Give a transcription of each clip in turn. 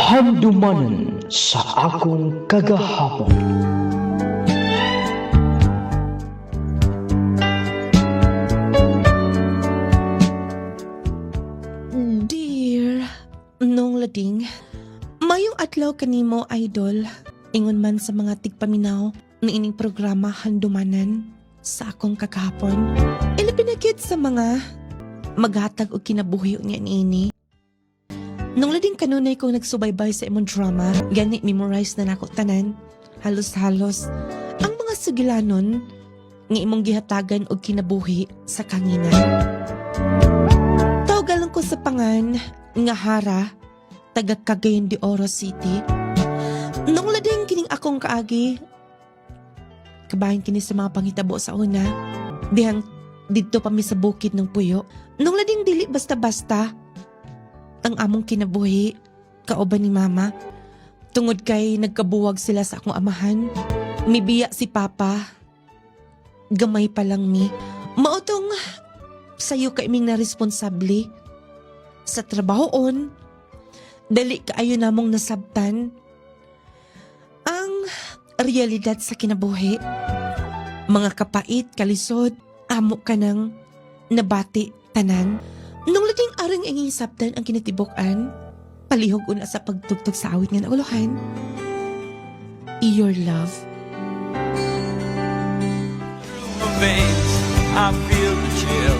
Handumanan sa akong kagahapon. Dear, nung lading, mayong adlaw kanimo idol, ingon man sa mga tigpaminaw na ining programa Handumanan sa akong kagahapon. Ilapinagid sa mga maghatag o kinabuhi niya niini. Nung lading kanunay kong nagsubaybay sa imong drama, gani memorize na nako tanan, halos-halos, ang mga sugilanon nga imong gihatagan og kinabuhi sa kanginan. Tawagalan ko sa pangan nga Hara, taga Cagayan de Oro City. Nung lading kining akong kaagi, kabahin kini sa mga pangitabo sa una, dihang didto pa mi sa bukid ng Puyo. Nung lading dili basta-basta, ang among kinabuhi, kauban ni mama. Tungod kay nagkabuwag sila sa akong amahan, mibiya si papa, gamay pa lang mi. Mautong sayo ka iming na responsable sa trabahoon, dali kaayo namong nasabtan ang realidad sa kinabuhi. Mga kapait, kalisod, amo ka ng nabati tanan. Nung lading arang ang sabtan ang kinatibok-an, palihog una sa pagtugtog sa awit nga nauluhan. Your love. My veins, I feel the chill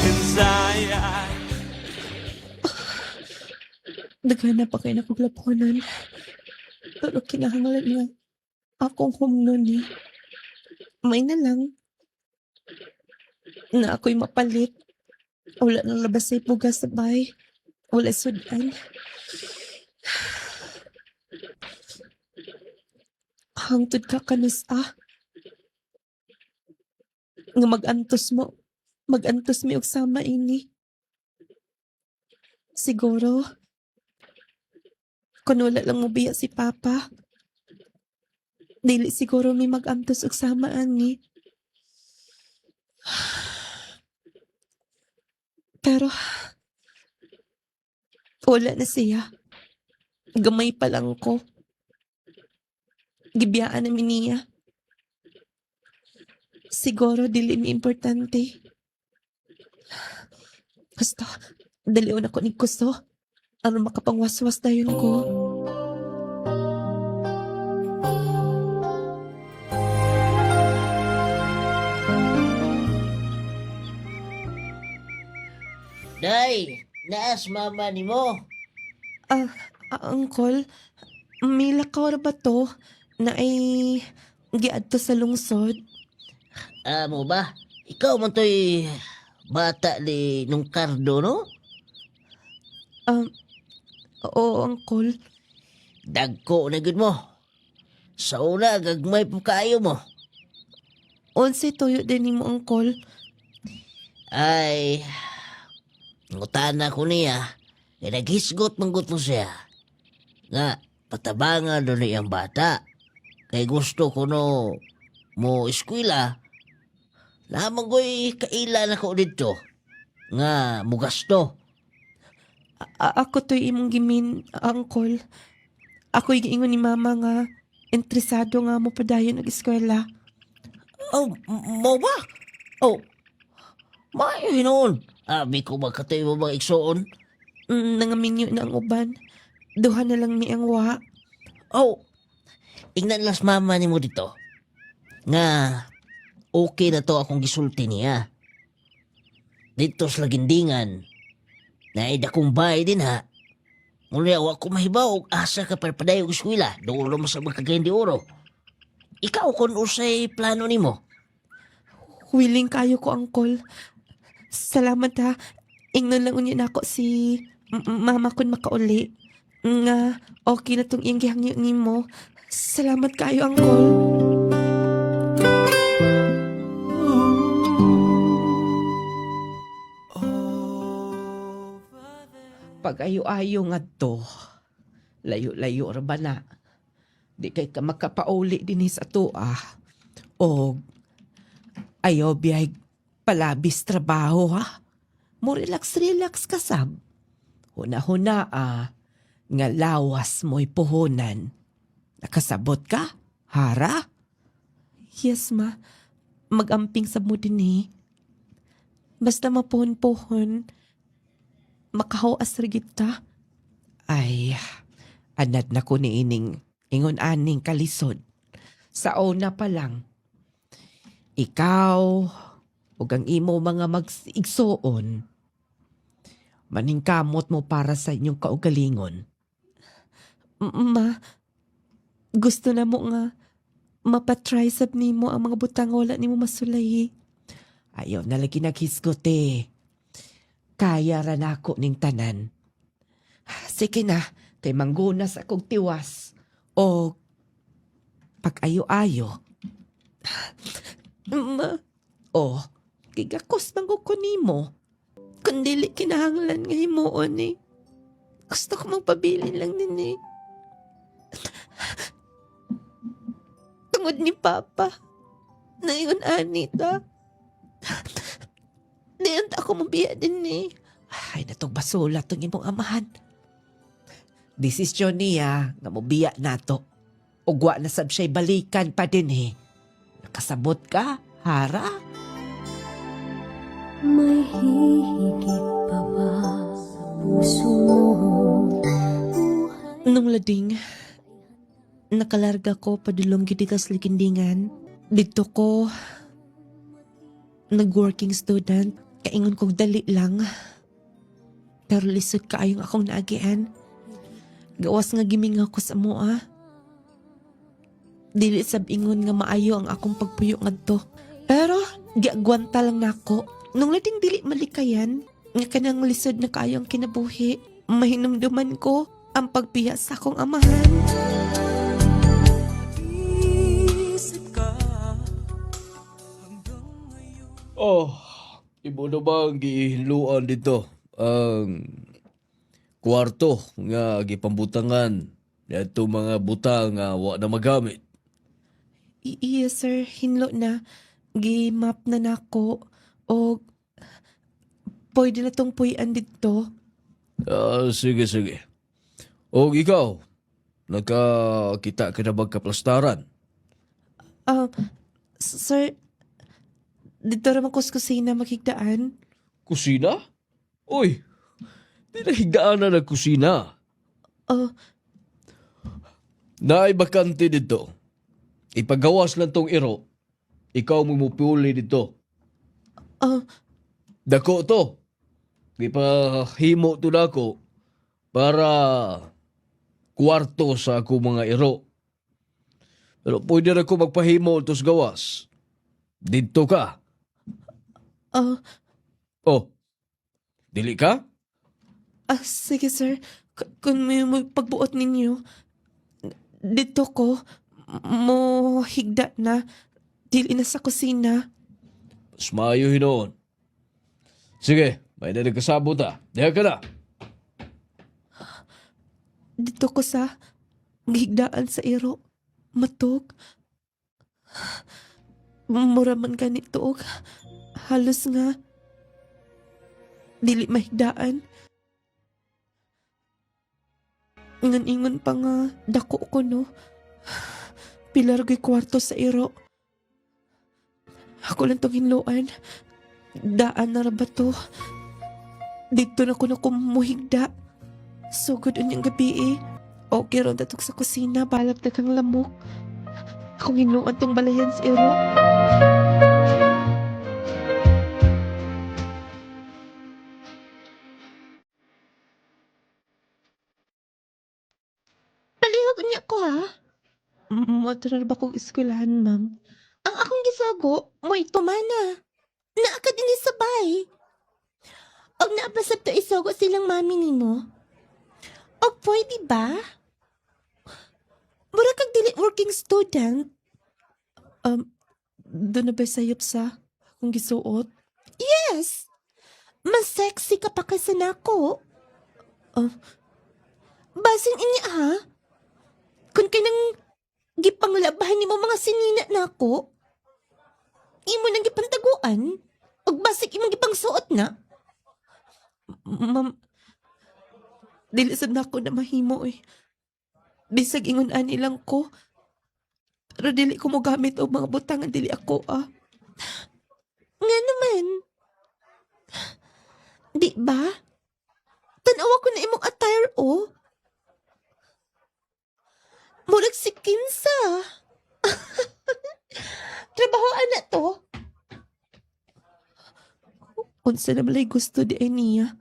inside. Naghanap pa kayo na paglapunan. Pero kinahanglan nga akong humnon ni. May na lang na ako'y mapalit. Wala nang labas sa ipugas sa bahay. Wala sudan. Hangtod ka kanus nga mag-antos mi og sama ini. Siguro kung wala lang mo biya si Papa, dili siguro mi mag-antos og sama ani. Pero wala na siya. Gamay pa lang ko. Gibiyaan namin niya. Siguro dili mi importante. Basta, dalion ako ni Kuso. Ano makapangwaswas dayon ko. Day, naas mama ni mo. Uncle, may lakaw ra ba to na ay giadto sa lungsod? Mo ba? Ikaw man to'y bata ni nung kardo, no? Oo, Uncle. Dagko na gud mo. Sa una, gagmay po kaayo mo. Onse toyo din ni mo, Uncle. Ay, ngutana ko niya, naghisgot manggut mo siya. Nga, patabangan doon ang bata. Kay gusto ko no mo eskwela, lamang ko'y kailan ako dito. Nga, mugasto. Ako to'y imong gimin, Uncle. Ako'y giingon ni Mama nga interesado nga mo padayon og eskwela. Oh, mo ba? Oh, maayo hinoon. Abi ko magkatay mo bang igsoon? Nangaminyo na ang uban. Duha na lang ni ang wa. Oh, ingnan las mama ni mo dito. Nga, okay na to akong gisulti niya. Dito sa lagindingan, naida kong bahay din ha. Muna ako mahibaw og asa ka parpaday og eskwela. Dulo mo sa Cagayan de Oro. Ikaw kung usay plano ni mo. Willing kayo ko, Uncle. Salamat ha. Ingnon lang unyo na ako si Mama kun makauli. Nga, okay na tong iyang gihangyo ni mo. Salamat kayo, Uncle. Pag-ayo-ayo nga to, layo-layo ra ba na? Di kay ka makapauli din sa to O ayaw biyay palabis trabaho ha? Mo relax ka sab. Huna-huna nga lawas mo'y puhunan. Nakasabot ka, Hara? Yes, ma. Magamping sa mo din eh. Basta mapuhon-puhon, makahawas rigid ta. Ay, anad na ko ni ining ingon aning kalisod. Sa una pa lang, ikaw ug ang imo mga mag-igsoon, maningkamot mo para sa inyong kaugalingon. Ma, gusto na mo nga mapatry sab nimo ang mga butang wala nimo masulay. Ayaw na lagi naghisgot eh. Kaya ra nako ning tanan. Sige na, kay manggunas akong tiwas. O pag-ayo-ayo. Ma, gigakos man ko nimo. Kung dili kinahanglan nga himuon eh. Gusto ko magpabilin lang din eh. Tungod ni Papa. Nayon anita. Diyan ako mabiya din eh. Ay, natong basula tong imong amahan. Desisyon niya nga mabiya nato. Ugwa na sab siya'y balikan pa din eh. Nakasabot ka, Hara? May hihigit pa ba sa puso mo? Nung lading, nakalarga ko padulong gidigas likindingan. Dito ko, nag-working student, kaingon kong dali lang. Pero lisod kaayong akong naagian. Gawas nga giming ako sa mua. Dili sab ingon nga maayo ang akong pagpuyo ngadto. Pero giagwanta lang nako. Nung lading dili malikayan, nga kanang lisod na kaayong kinabuhi, mahinumduman ko ang pagpiya sa akong amahan. Isip ka hanggang ngayon. Oh, ibo na ba ang gihinluan dito? Ang kwarto nga gipambutangan yato mga butang nga wa na magamit. Iya sir, hinlo na. Gi-map na nako. O pwede na tong puyan dito. Sige, sige. O ikaw, nakakita ka na bang kaplastaran? Sir, dito naman ko sa kusina makigdaan. Kusina? Uy, di na higaan na ng kusina. Naay bakante dito. Ipagawas lang tong iro. Ikaw mo mupuli dito. Dako to. Ipahimo to dako para kwarto sa ako mga iro. Pero pwede na ko magpahimo tos gawas. Dito ka. Oh, dili ka? Sige sir, kung may pagbuot ninyo, dito ko, mo higda na, dili na sa kusina. Mas maayo hinoon. Sige, may na nagkasabot ha. Diha ka na. Dito ko sa gihigdaan sa iro. Matog. Muraman ka nito og halos nga dili mahigdaan. Ingon-ingon pa nga dako ko no. Pilar ko'y kwarto sa iro. Ako lang tong hinluan. Daan na ra ba to? Dito na ko na kumuhigda. Sugod unyang gabi eh. Okay ron datok sa kusina, balap na kang lamok. Akong hinluan tong balayan sa iro. Palihog niya ko ha? Matara ba kong eskwelahan, ma'am? Ang akong gisago, mo'y tumana. Naaka din sa bay. Og naapasab to isogo silang mami nimo. Og pwede ba? Mura kag dili working student. Doon na ba sayop sa akong gisuot? Yes! Mas sexy ka pa kaysa nako. Basing inya ha? Kung kanang gipanglabahan nimo mga sinina nako, imo nang gipantaguan, og basig imong gipangsuot na. Ma'am, Dili sad nako na mahimo eh. Bisag ingon ani lang ko. Pero dili ko mo gamit og mga butang nga dili ako Nga naman. Di ba? Tanawa ko na imong attire Murag si Kinsa. Trabahoan na to. Unsa na malay gusto di ay niya.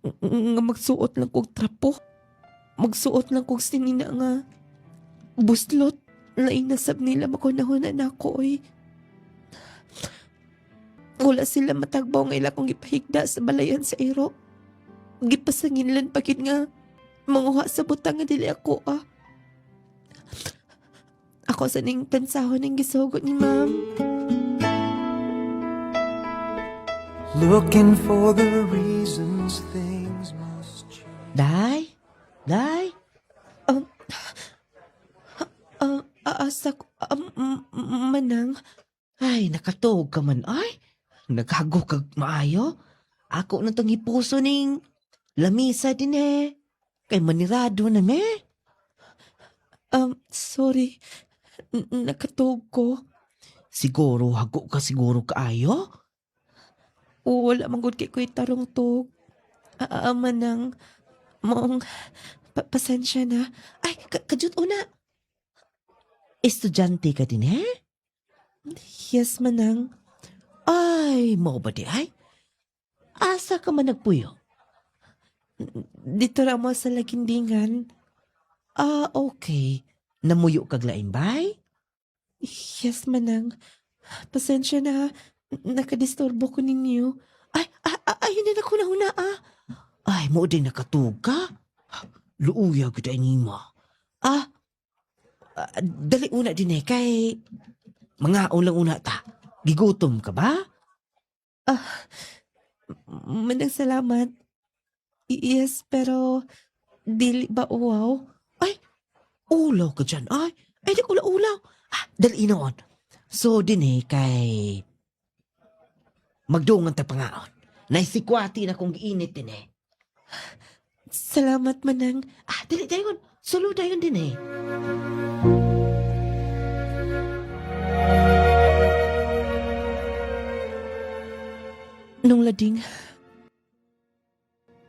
Nga magsuot lang kog trapo. Magsuot lang kog sinina nga buslot. Lain nasab nila makunahuna na ako Wala sila matagbaw nga ila kong ipahigda sa balayan sa iro. Gipasanginlan pagid nga manguha sa butang nga dili ako Ako sa ning pensahon ng gisugot ni ma'am. Looking for the reasons things must change. Day? Day? Asa ko, manang. Ay, nakatuog ka man ay. Naghago kag maayo. Ako na tong ipuso ning lamisa din Kay manirado na Sorry. Nakatuog ko. Siguro, hago ka siguro kaayo? Wala manggod kay kuy tarong tog. Manang. Moong, pasensya na. Ay, kajut una. Estudyante ka din Yes, manang. Ay, mo ba di ay? Asa ka man nagpuyo? Dito ra mo sa lagindingan. Okay. Namuyo kag lain bay? Yes, manang. Pasensya na. Nakadisturbo ko ninyo. Ay, hindi na ko nahuna Ay, mo din nakatug ka? Luuya gud ay nima. Dali una din kay mga ulang una ta. Gigutom ka ba? Manang salamat. Yes, pero dili ba uwaw? Ay, ulaw ka dyan. Ay, di ko ulaw. Dali noon. So din kay magdungan ta pangaon. Naisikwati na kong giinit din Salamat, manang. Dali dayon. Solo dayon din Nung lading,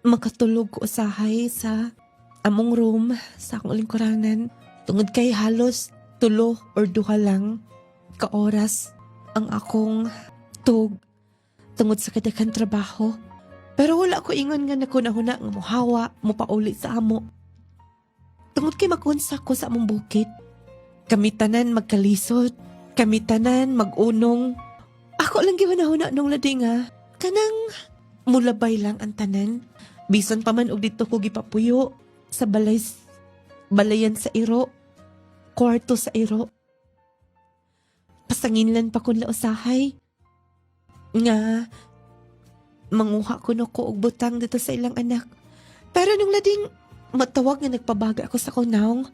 makatulog ko usahay sa among room sa akong lingkuranan. Tungod kay halos 3 or 2 lang ka oras ang akong tug tungod sa kadaghang trabaho. Pero wala ko ingon nga nakunahuna nga muhawa, mupauli sa amo. Tungod kay makunsa ko sa among bukid. Kami tanan magkalisod, kami tanan magunong. Ako lang giwanahuna nung lading kanang mulabay lang ang tanan. Bisan pa man og dito ko gipapuyo sa balayan sa iro, kwarto sa iro. Pasanginlan pa kun lausahay. Nga manguha ko og butang dito sa ilang anak. Pero nung lading matawag nga nagpabaga ako sa kunaong.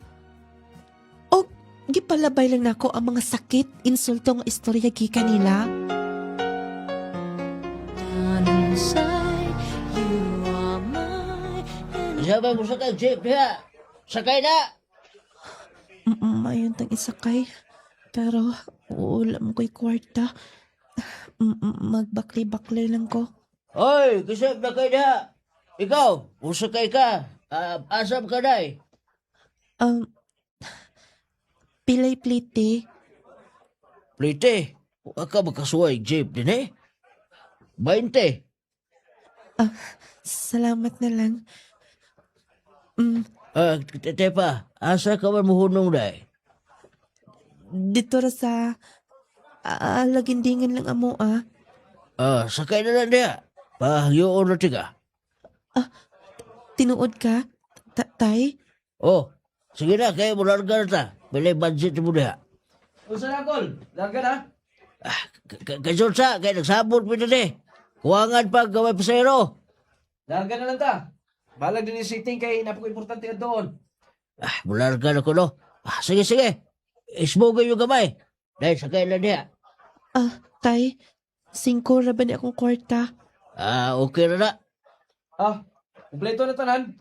O gipalabay lang nako ang mga sakit, insulto nga istorya gikan nila. Sabay mo sakay, jeep diha. Sakay na. Mayon tang isakay. Pero wala mo ko'y kwarta. Magbakli-bakli lang ko. Hoy, kisip na kayo diha. Ikaw, usakay ka. Asam ka na Pilay plite. Plite, huwag ka magkasuway, jeep din 20. Salamat na lang. Tepa, asa ka man muhunong na Dito ra sa lagindingan lang amo sakay na lang diha. Pahyoon na tiga. Tinuod ka? Tay? Oh, sige na, kaya mo larga na ta. Bilay budget mo diha. Usa na, Kol. Larga na. Kason sa, kaya nagsabot mo na Kuwangan pa, gaway pasero. Larga na lang ta. Balag din yung sitting kay napaka-importante ka doon. Mularga na ko no. Sige. Isbogay yung gamay. Dahil sakay na diha. Tay, 5 ra ba ni akong kwarta? Okay na na. Kumpleto na tanan.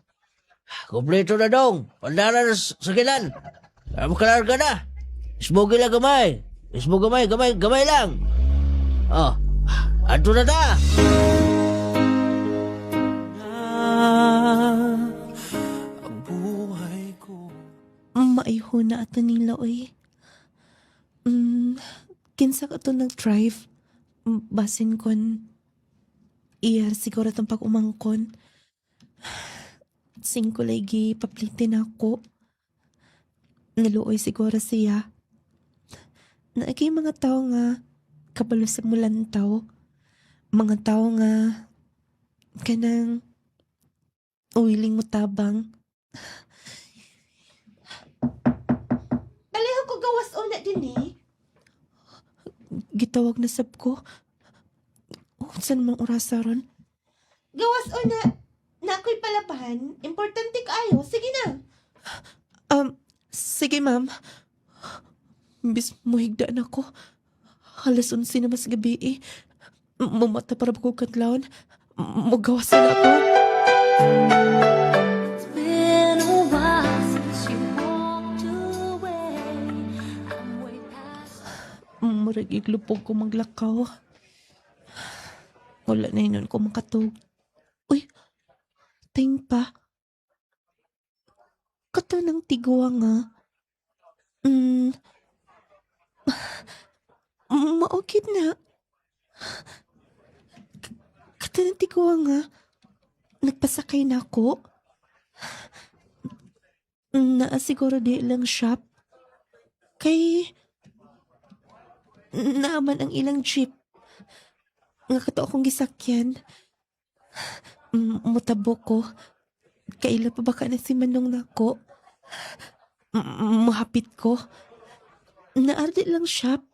Kompleto na dong. Pandara na sa kilan. Makalarga na. Ismogi lang gamay. Gamay lang. Oh, ato na ta. ang buhay ko. Maiho na ato nila, oy. Kinsa ka to nag-drive? Basin kon iyar siguro itong pag-umangkon. 5 lagi paplitin ako. Naluoy siguro siya. Naagay mga tao nga kabalo sa mulantaw. Mga tao nga kanang uwiling mo tabang. Daliho ko gawas una din eh. Gitawag na sab ko. Saan mang orasa ron? Gawas una. Na ako'y palabahan. Importante kaayo. Sige na. Sige ma'am. Bis muhigda na ko. Halas 11 na mas gabi eh. Mumata para ko katlaon. Magawasan ako. It's been a while since you walked away. I'm way past. Murag iglupog ko maglakaw. Wala na yun ko makatug. Uy, ting pa. Kato ng tigwa nga. Maukit na. Kato ng tigwa nga. Nagpasakay na ako. Siguro di lang shop. Kay naaman ang ilang jeep. Nga kato akong gisakyan. Mutabo ko. Kaila pa baka na si Manong nako. Mahapit ko. Naardi lang shop.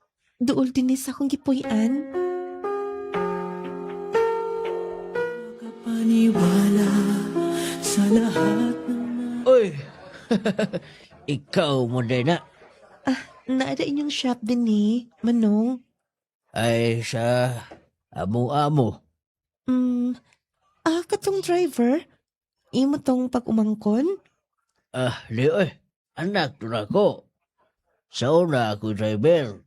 Duol din sa akong gipuy-an. Kapaniwala sa lahat ng Uy, ikaw mo din na. Naada inyong shop din ni Manong. Ay, sa amo-amo. Katong driver. Imo tong pag-umangkon. Oy, anak to na ko. Sa una ako driver.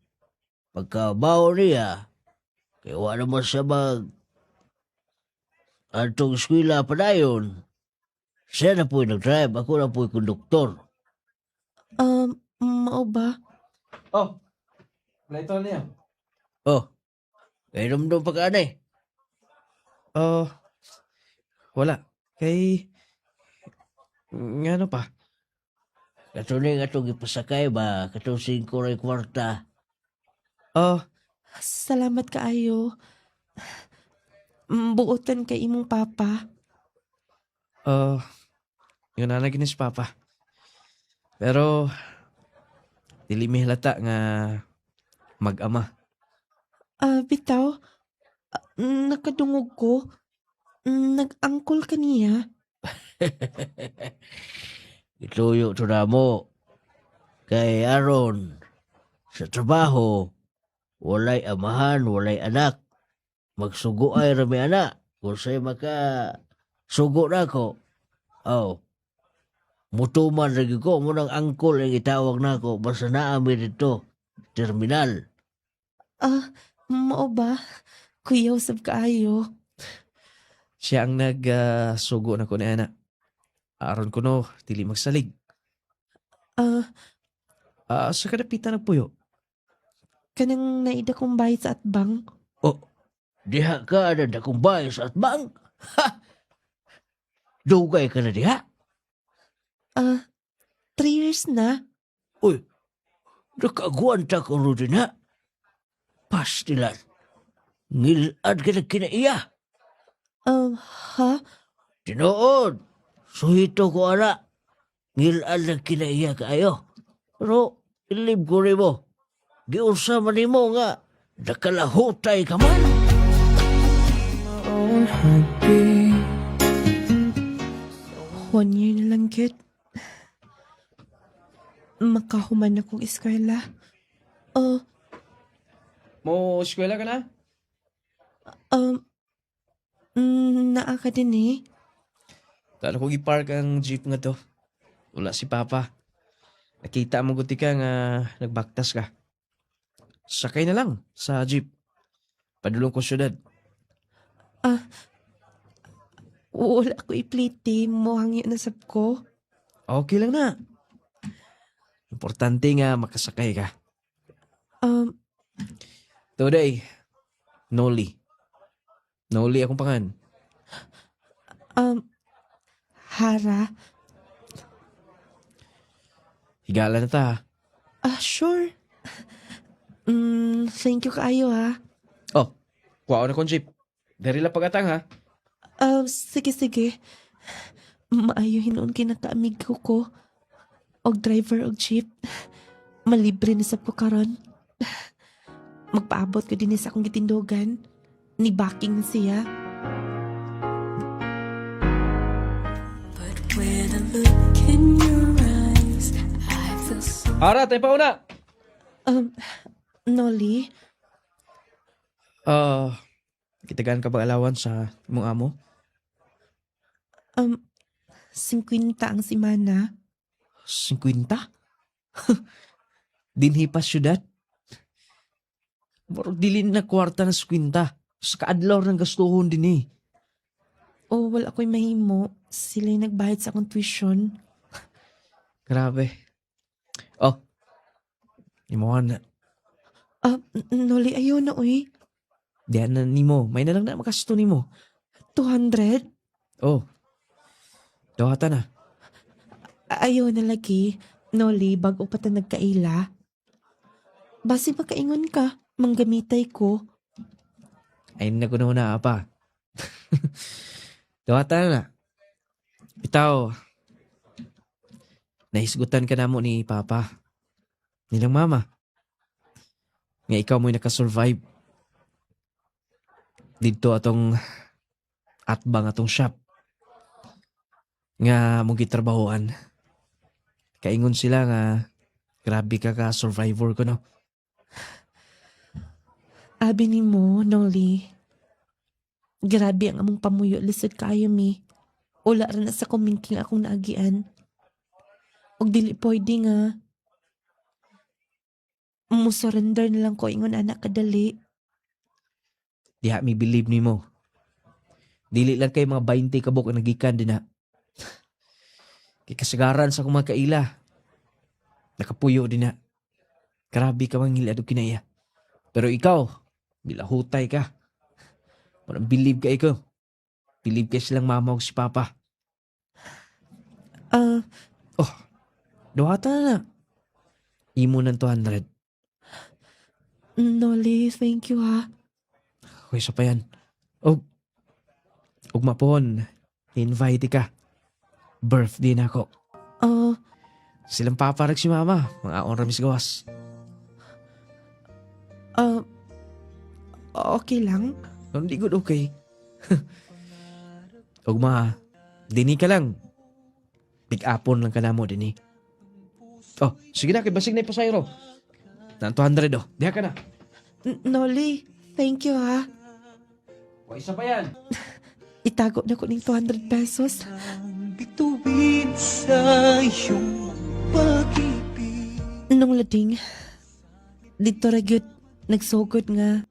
Pagkabaw niya, kaya wala mo siya antong eskwela pa na yun. Siya na po'y nag-drive, ako na po'y konduktor. Mao ba? Oh, ito na yan. Oh, kaya namdong pagkaanay. Wala. Kay... Ngano pa? Katuloy nga itong ipasakay ba, katong 5 ray kwarta. Salamat kaayo. Buotan kay imong papa. Yun na naginis papa. Pero, dili mi halata nga mag-ama. Bitaw, nakadungog ko. Nag-angkol ka niya. Ituyo to na mo. Kay aron, sa trabaho, walay amahan, walay anak. Magsugo ay rami anak. Kung sa'yo sugo na ko. Oh, mutuman lagi ko. Munang angkol ang itawag na ko. Basta naami dito. Terminal. Mao ba? Kuya, usab kaayo. Siya ang nag-sugo na ko ni Ana. Aron ko no, dili magsalig. Sa kadapitan ng puyo. Kanang naida kong bayad sa atbang. Oh, diha ka na dakong bayos at bang? Ha! Dugay ka na diha? 3 years na. Uy, nakaguanta ko rin na. Pastilan. Ngilad ka na kinaiya. Ha? Tinood. Suhito ko ana. Ngilad na kinaiya kaayo. Pero, ilib ko rin mo. Giunsa man mo nga. Nakalahutay ka man. own heartbeat. 1 year na lang, kid. Makahuman akong eskwela. Mo eskwela ka na? Naa ka din eh. Tala ko i-park ang jeep nga to. Wala si Papa. Nakita mo guti ka nga nagbaktas ka. Sakay na lang sa jeep. Padulong ko syudad. Wala ko ipliti mo hangyo na sab ko. Okay lang na. Importante nga makasakay ka. Today, Noli. Noli akong pangan. Hara. Higala na ta. Sure. Thank you kaayo ha. Oh, kuha na kong jeep. Dari lang pagatang ha. Sige. Maayo hinuon kinakaamig ko. Og driver og jeep. Malibre na sa ko karon. Magpaabot ko din sa akong gitindogan. Ni backing siya. But with a look in your eyes, I feel so Ara, tayo pa una. Noli, Kitagaan ka ba alawan sa mong amo? 50 ang simana. 50? Dinhi pa syudad? Marog dilin na kwarta na 50. Sa kaadlaw ng gastuhon din eh. O wala ko'y mahimo. Sila'y nagbayad sa akong tuition. Grabe. Oh. Imuhan na. Noli, ayaw na uy. Diyan na ni mo. May na lang na makasto ni mo. 200? Oh. Dawata na. Ayaw na lagi. Noli, bago pa ta nagkaila. Basi makaingon ka. Manggamitay ko. Ay na ko na apa. Dawata na. Bitaw. Nahisgutan ka na mo ni Papa. Nilang mama. Nga ikaw mo'y nakasurvive. Dito atong atbang atong shop. Nga mong gitrabahoan. Kaingon sila nga grabe ka survivor ko no. Abi ni mo, Noli. Grabe ang among pamuyo. Lisod kayo mi. Ula rin na sa kumingking akong naagian. Og dili pwede nga. Musurrender na lang ko ingon anak kadali. Diha mi believe ni mo. Dili lang kay mga 20 kabok ang nagikan din na. Kay kasagaran sa akong mga kaila. Nakapuyo din na. Grabe ka mang hilado kinaya. Pero ikaw, bila hutay ka. Parang believe ka ikaw. Believe ka silang mama o si Papa. Dawata na. Imo ng 200. Noli, thank you ha. Okay, sa pa yan. Ugma pohon, invite ka. Birthday na ako. Silang paparag si mama. Mga ramis gawas. Okay lang. Hindi good okay. Ugma, dini ka lang. Pick-upon lang ka na mo dini. Oh, sige na, kay basig na ipasayro. Nang 200 oh. Diha ka na. Noli, thank you ha. O, isa pa yan. Itago na ko ng 200 pesos. Bituin sa iyong pag-ibig. Nung lading, dito ragyot, nagsugod nga.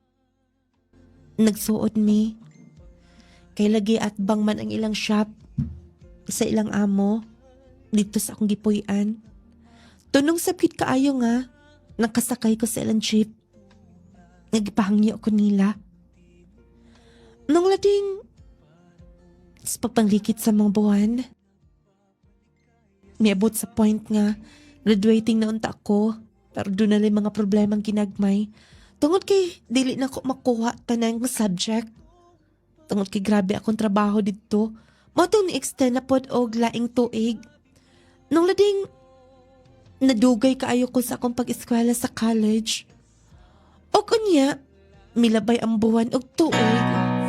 Nagsuot mi. Kay lagi at bang man ang ilang shop sa ilang amo dito sa akong gipuy-an. Tunong sabkit kaayo nga, nakasakay ko sa ilang jeep. Nagpahangyo ko nila. Nung lading, sa papanglikit sa mga buwan, miabot sa point nga, graduating na unta ko, pero doon na lang mga problemang ginagmay. Tungod kay, dili na ko makuha tanang subject. Tungod kay grabe akong trabaho dito. Matong ni-extend na pod og laing tuig. Nung lading, nadugay kaayo ko sa akong pag-eskwela sa college. O kunya, milabay ang buwan og tuig.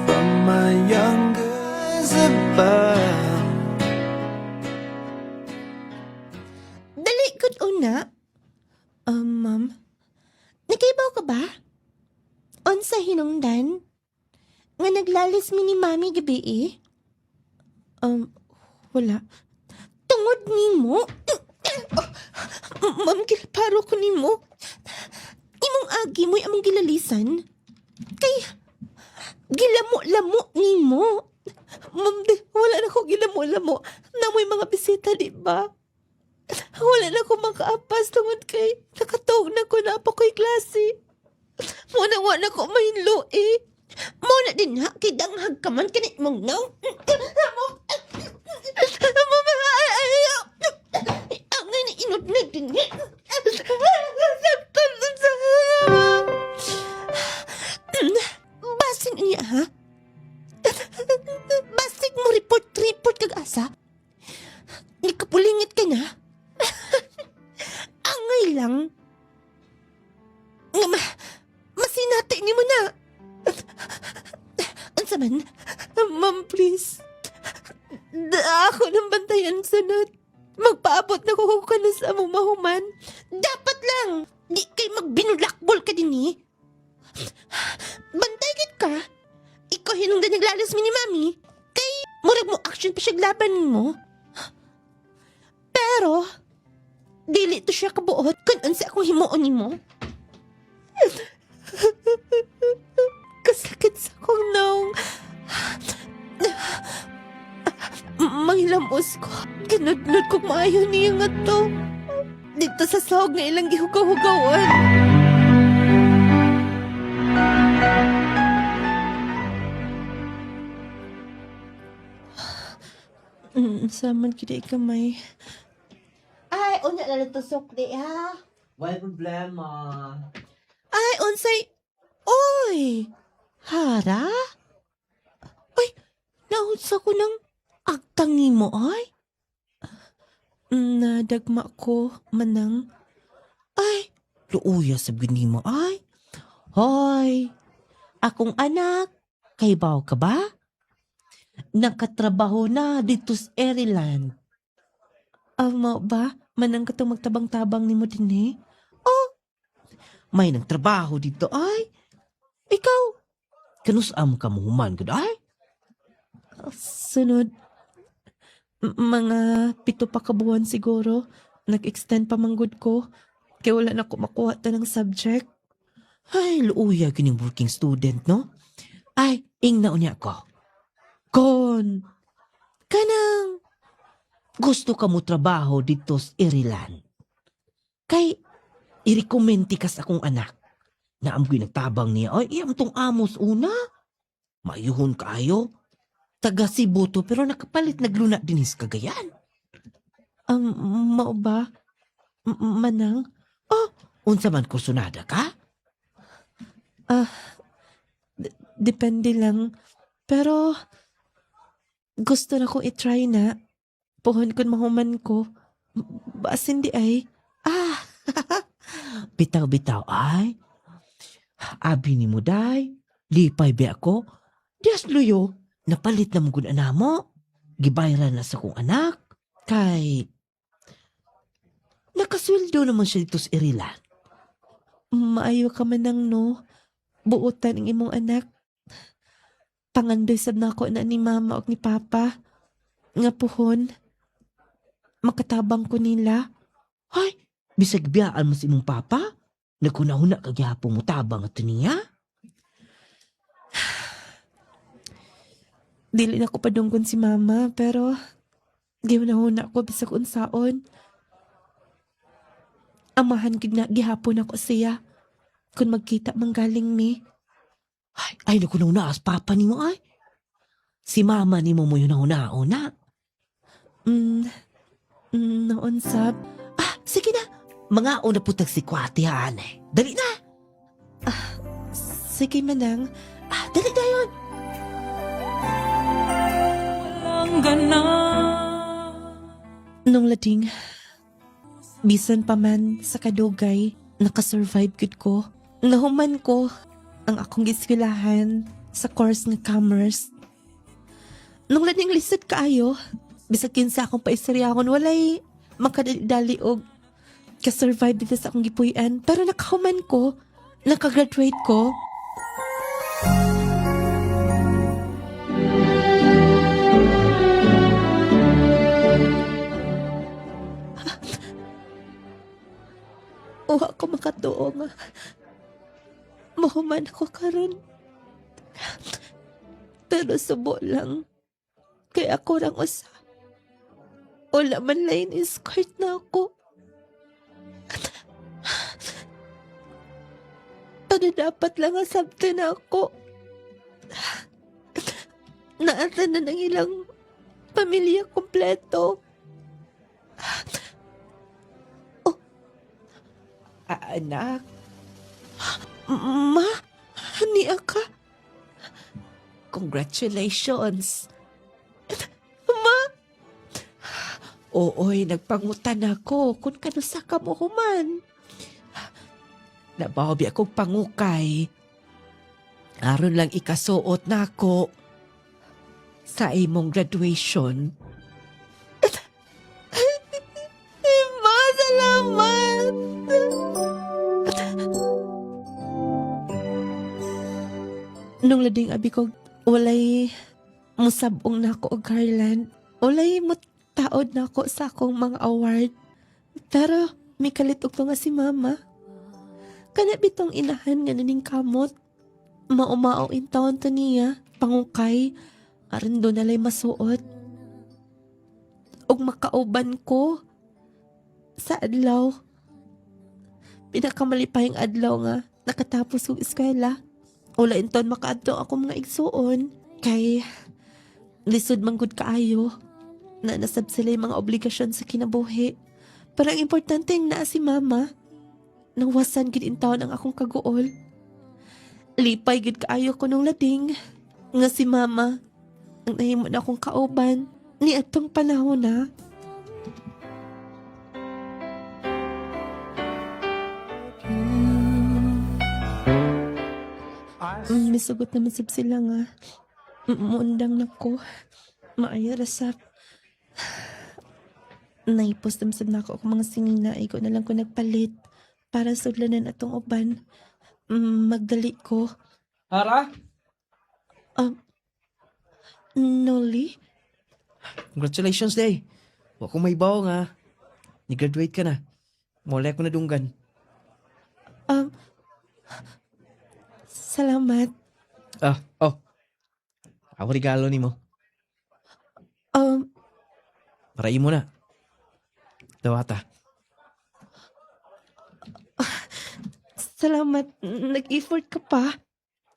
From my younger above. Dali gud una. Ma'am, nagkaibaw ka ba? Unsa hinungdan? Nga naglalis mi ni mami gabi eh? wala. Tungod nimo? Ma'am, gilaparo ko nimo. Imong agi mo'y among gilalisan. Kay, gilamo-lamo nimo. Ma'am, wala na ko gilamo-lamo. Namoy mga bisita, di ba? Wala na ko makaapas tungod kay nakatog na ko na po ko'y klase. Muna wala ko mahilo eh. Muna din ha, kay danghag ka man kanit mong naw. Ang nga ni inod na din. Basin niya ha? Basig mo report kag asa? Ikapulingit ka na? Angay lang. Masinati ni mo na. Ansa man? Ma'am, please. Ako nang bantayan sunod. Magpaabot na ko ka na sa among mahuman. Dapat lang. Di kay magbinulakbol ka din eh. Bantay ka. Ikaw hinungdan naglalas mi ni mami. Kay murag mo action pa siya laban mo. Pero, dili to siya kabuot kung unsa akong himuon ni mo. Kasakit sa kong naong. Manghilamos ko. Ginudnud kong maayo niya nga to. Dito sa sahog nga ilang gihugaw-hugawan. Saman kita ikamay. Ay, unya na natusok di ha. Wala problema. Ay, unsay. Oy! Hara? Ay, naunsa ko ng agtang nimo ay. Nadagma ko manang. Ay, luuya sa nimo ay. Hoy, akong anak, kay baw ka ba? Nakatrabaho na dito sa Maryland. Mo ba? Manang ka magtabang-tabang ni mo din eh. Oh, may nagtrabaho dito ay. Ikaw, kanusam ka mo human gud ay? Sunod, mga 7 pa ka buwan siguro. Nag-extend pa manggod ko. Kaya wala na ko makuha ta ng subject. Ay, luuya gining working student, no? Ay, ingnaon niya ko. Kon, kanang gusto ka mo trabaho dito sa Maryland. Kay, i-recommend ka sa akong anak na amoy nagtabang niya. Ay, iyam tong amos una. Mayuhon kaayo. Taga Cebu to, pero nakapalit nagluna din is Cagayan. Mao ba? Manang? Oh, unsa man kursunada ka? Depende lang. Pero, gusto na ko i-try na. Pohon kon mahuman ko. Basin di ay. Bitaw-bitaw ay. Abi ni mo day. Lipay ba ako? Diyas luyo. Napalit na mong na mo. Gibayran na sa kong anak. Kay, nakasweldo naman siya dito sa Maryland. Maayo ka man nang no. Buutan ang imong anak. Pangandoy sad na ako na ni mama o ni papa. Nga puhon. Makatabang ko nila. Ay, bisag biyaan mo si imong papa? Nagkunahuna kagyapong mo tabang ato niya? Dili na ko padungkon si mama, pero giunahuna ko bisag unsaon. Amahan gid na gihapon ako siya. Kung magkita manggaling mi. Ay, nakunahuna as papa ni mo ay. Si mama ni mo yun na. Noon sab. Sige na. Mga una putag si kwati haan eh. Dali na. Sige manang. Dali na yun. Nung lading, bisan pa man sa kadugay, nakasurvive gud ko. Nahuman ko ang akong giskwelahan sa course ng commerce. Nung lading lisod kaayo, bisag kinsa akong paisaryahon, walay makadali og kasurvive dito sa akong gipuy-an. Pero nakahuman ko, nakagraduate ko. Wa ko makatuo nga. Mahuman ako karon. Pero subo lang. Kay ako rang usa. Wala man lain escort na ako. Ano dapat lang asabte na ako. Naatan na ng ilang pamilya kompleto. Anak, Ma, niya ka? congratulations. Ma, Ooy, nagpangutan ako kung kanusa ka mo human. Nabawi akong pangukay. Aron lang ikasuot na ako sa imong graduation. Ma, salamat. Nung lading abi ko, walay musabong na ako og garland. Walay taod na ako sa akong mga award. Pero may kalitok to nga si mama. Kana bitong inahan nga naning kamot. Maumao in taon to niya. Pangukay. Aron doon nalay masuot. Og makauban ko. Sa adlaw. Pinakamalipayang adlaw nga. Nakatapos og eskwela. Wala inton makaadto ako mga igsuon. Kay lisod manggod kaayo. Na nasab sila yung mga obligasyon sa kinabuhi. Pero ang importante yung naa si mama. Nawasan gid in taon ang akong kaguol. Lipay gid kaayo ko nung lading. Nga si mama. Ang nahimo na akong kauban. Ni atong panahon na. Misugot naman sab sila nga. Muundang na ko. Maaya rasap. Naipos damsab na ako mga singina. Iko na lang ko nagpalit. Para sudlanan atong uban. Magdali ko. Hara? Noli? Congratulations, day. Wa ko may bawo nga. Ni-graduate ka na. Mula ko na dunggan. Salamat. Ako regalo ni mo. Marai mo na. Dawata. Salamat. Nag-effort ka pa.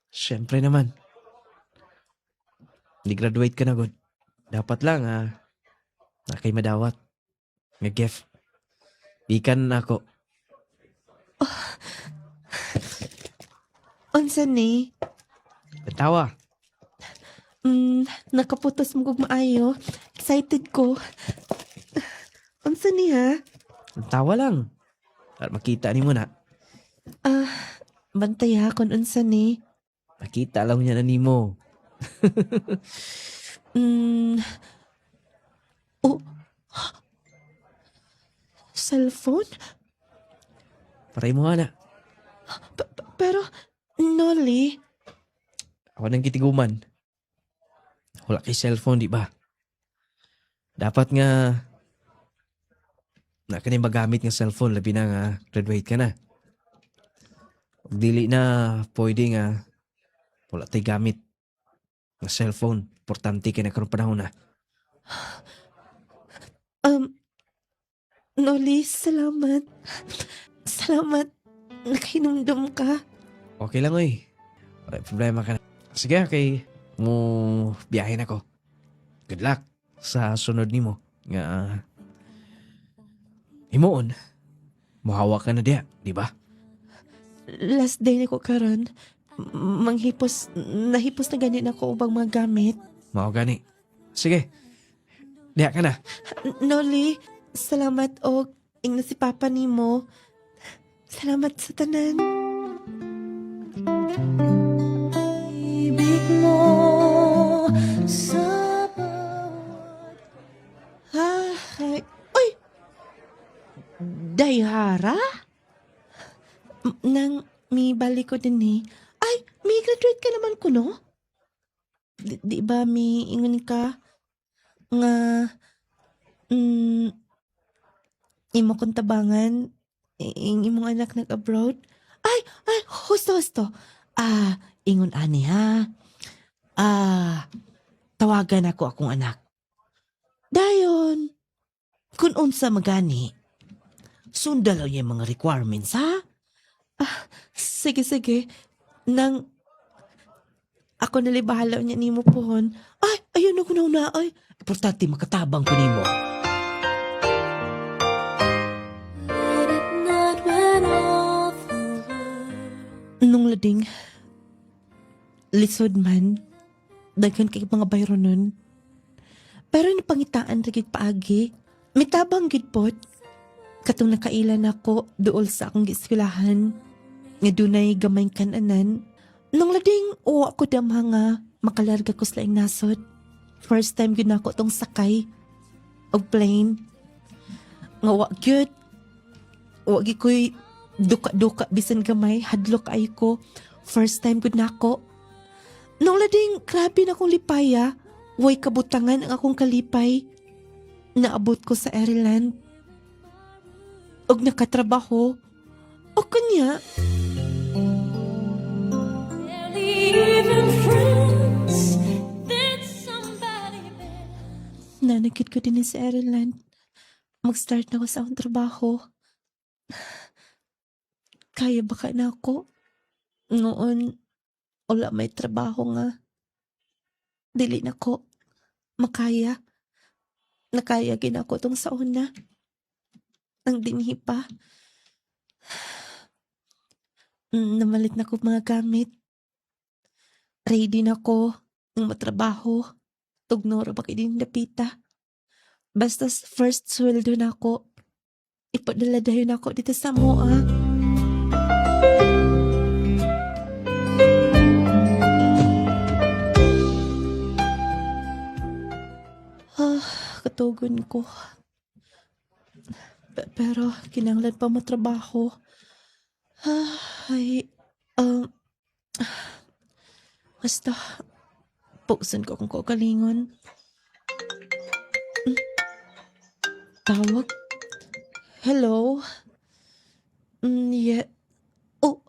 Siyempre naman. Ni-graduate ka na, God. Dapat lang, na kay madawat. Nga gift. Ikan na ako. Unsa ni? Batawa. Nakaputos mo kog maayo. Excited ko. Unsa ni ha? Tawa lang. At makita ni mo na. Bantay ha kung unsa ni. Makita lang niya na ni mo. Oh. Cellphone? Paray mo nga na. Pero, Noli, Ako nang kitiguman. Wala kay cellphone, di ba? Dapat nga na ka magamit ng cellphone labi na nga graduate ka na. Ug dili na pwede nga wala tay gamit ng cellphone. Importante kay na karong panahon na. Noli, salamat. Salamat. Nakinomdom ka. Okay lang oy. Wala problema ka na. Sige, kay mo biyahin ako. Good luck sa sunod nimo nga himoon. Muhawa ka na diya, di ba? Last day na ko karon. Nahipos na ganin ako ubang mga gamit. Mao gani. Sige. Diya ka na. Noli, salamat og ingna si Papa nimo. Salamat sa tanan. Ibig mo sa Ay, uy! Dayhara? Nang may balik ko din eh. Ay, may graduate ka naman ko, no? Di ba may ingon ka nga imo kong tabangan Ang imong anak nag-abroad? Ay, husto. Ingon ani ha. Tawagan ako akong anak. Dayon, kung unsa magani, sundalo niya mga requirements ha. Sige. Nang ako nalibahala niya ni mo pohon. Ay, ayun ako na ay. Importante makatabang ko nimo. Late at night when all the world Nung lading, lisod man, daghan kay mga bayro nun. Pero napangitaan rigid paagi, mitabang gid pod. Katong nakailan ako duol sa akong giskwelahan, nga dunay gamay kananan. Nung lading, uwa ko damha nga, makalarga ko sa laing nasod. First time yun ako tong sakay, og plane. Nga wag ko'y duka-duka bisan gamay, hadlok ay ko. First time gud nako. Nung lading, grabe na akong lipaya. Way kabutangan ang akong kalipay. Naabot ko sa Ireland. Og nakatrabaho. O kanya, barely even friends. Then somebody better. nanagid ko din sa Ireland. Mag-start na ako sa akong trabaho. Kaya baka na ako? Noon, wala may trabaho nga. Dili na ko. Makaya. Nakaya ginako tong sa una. Ang dinhi pa. Namalit na ko mga gamit. Ready na ko ng matrabaho. Tugnoro ba kayo din napita. Basta first sweldo na ko. Ipadala dayon ako dito sa Moa. Katugon ko. Pero kinanglan pa matrabaho. Basta, puksan ko kung kakalingon. Tawag? Hello? Yeah. Oh,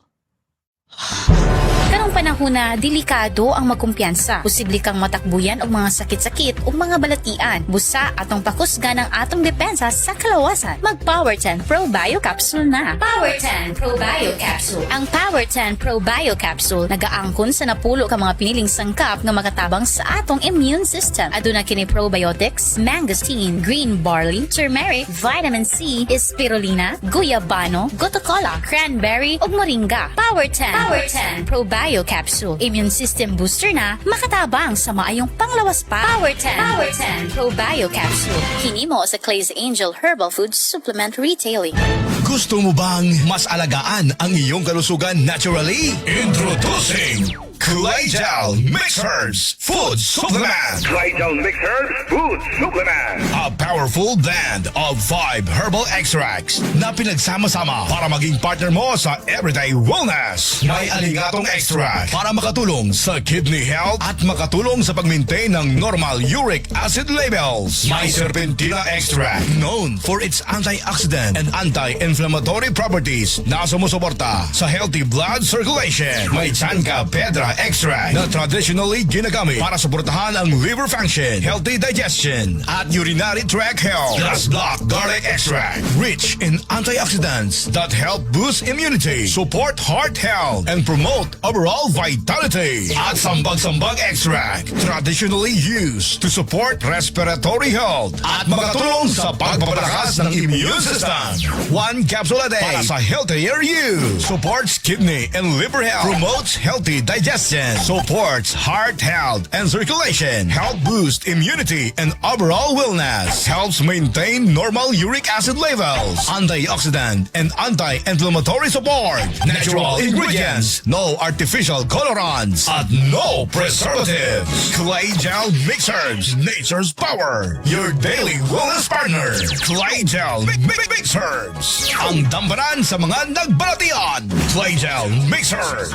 Karong panahon na delikado ang magkumpiyansa. Posible kang matakbuyan og mga sakit-sakit o mga balatian. Busa atong pakusgan ang atong depensa sa kalawasan. Mag Power 10 Pro Bio Capsule na. Power 10 Pro Bio Capsule. Ang Power 10 Pro Bio Capsule nagaangkon sa napulo ka mga piniling sangkap nga makatabang sa atong immune system. Aduna kini probiotics, mangosteen, green barley, turmeric, vitamin C, spirulina, guyabano, gotocola, cranberry ug moringa. Power 10 Pro Bio Capsule. Immune system booster na makatabang sa maayong panglawas pa. Power 10 Pro Bio Capsule. Hinimo sa Clay's Angel Herbal Food Supplement Retailing. Gusto mo bang mas alagaan ang iyong kalusugan naturally? Introducing Claytel Mixers Food Supplement. Claytel Mixers Food Supplement. A powerful blend of 5 herbal extracts na pinagsama-sama para maging partner mo sa everyday wellness. May aligatong extract para makatulong sa kidney health at makatulong sa pag-maintain ng normal uric acid levels. May serpentina extract known for its antioxidant and anti-inflammatory properties na sumusuporta sa healthy blood circulation. May Chanca Pedra extract na traditionally ginagamit para suportahan ang liver function, healthy digestion, at urinary tract health. Plus Black Garlic extract, rich in antioxidants that help boost immunity, support heart health, and promote overall vitality. At Sambag-Sambag extract, traditionally used to support respiratory health at makatulong sa pagpapalakas ng immune system. 1 capsule a day para sa healthier you. Supports kidney and liver health, promotes healthy digestion, supports heart health and circulation, help boost immunity and overall wellness, helps maintain normal uric acid levels, antioxidant and anti-inflammatory support, natural ingredients, no artificial colorants, at no preservatives. Clay Gel Mixers, nature's power, your daily wellness partner. Clay Gel Mixers, ang dampanan sa mga nagbalatian. Clay Gel Mixers.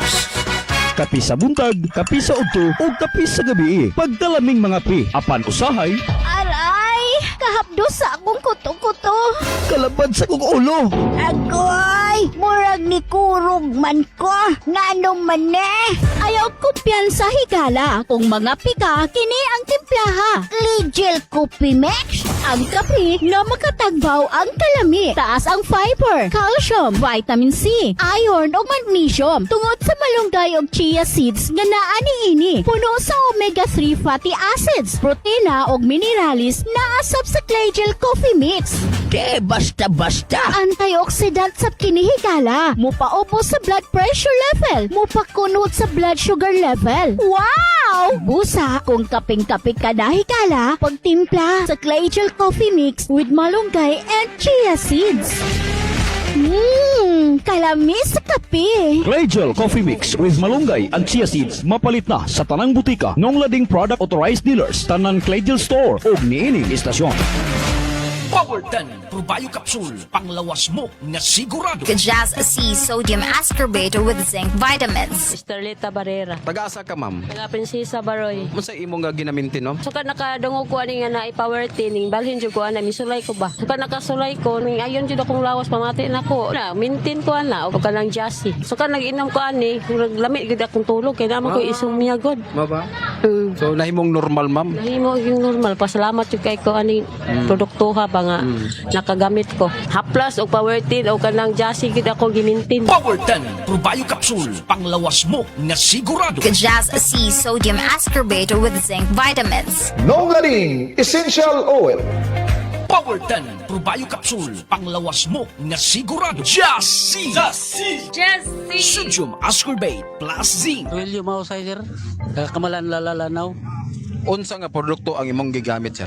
Kapi sa buntag, kapi sa udto, o kapi sa gabi. Pagdalaming mga pi, apan usahay, Aray! nakahapdo sa akong kuto-kuto. Kalabad sa kong ulo. Agoy! Murag ni kurog man ko. Nganong man Ayaw kumpiyansa higala. Kung mga pika, kini ang timplaha. Legel Coffee Mix. Ang kape na makatagbaw ang kalami. Taas ang fiber, calcium, vitamin C, iron o magnesium. Tungod sa malunggay o chia seeds nga naa niini. Puno sa omega-3 fatty acids, protina o mineralis na asap sa Legel Coffee Mix. Basta-basta. Antioxidant sa kinihigala. Mupaupo sa blood pressure level. Mupakunot sa blood sugar level. Wow! Busa kung kaping-kaping ka na higala, pagtimpla sa Legel Coffee Mix with malunggay and chia seeds. Kalamis sa kape. Legel Coffee Mix with malunggay and chia seeds mapalit na sa tanang butika ng lading product authorized dealers tanan Legel Store o niining istasyon. Power 10 Probio Capsule, panglawas mo na sigurado. Kajaz C Sodium Ascorbate with Zinc Vitamins. Starleta Barrera. Taga-asa ka, ma'am? Taga Prinsesa Baroy. Masa imong nga ginamintin, no? Suka nakadungog ko ani nga na i-power tining balhin jud ko ana misulay ko ba. Suka nakasulay ko ning ayon jud akong lawas pamati nako. Na mintin ko ana og kanang jassy. Suka nag-inom ko ani, murag lami gid akong tulog kay naman ko isumya god. Maba? So nahimong normal, ma'am? Nahimo yung normal. Pasalamat jud kay ko ani produktuha ba nga nakagamit ko. Haplas og power tin o kanang jassy gid ako gimintin. Power 10 Probio Capsule, panglawas mo na sigurado. Kajaz C Sodium Ascorbate with Zinc Vitamins. Nongaling Essential Oil. Power 10 Probio Capsule, panglawas mo na sigurado. Just C! Sodium Ascorbate plus Zinc. William Outsider, kakamalan lalalanaw. Unsa nga produkto ang imong gigamit, sir?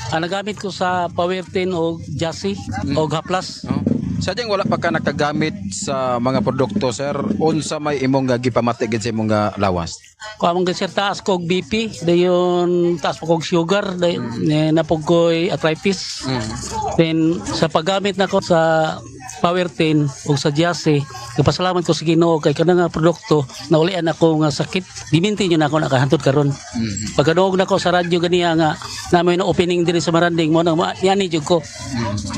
Nagamit ko sa power tin o jassy o haplas. No? Sadyang wala pa ka nakagamit sa mga produkto, sir. Unsa may imong nga gipamati gid sa imong nga lawas? Kung among sir taas kog BP, dayon taas po kog sugar, dayon napog ko'y arthritis. Then sa paggamit nako sa power tin o sa jassy, kapasalamat ko sa Ginoo kay kana nga produkto na ulian ako nga sakit. Diminti nyo na ako nakahantod karon. Pagkaduog na ko sa radyo ganiya nga namin na opening diri sa Maranding mo nang yani jud ko.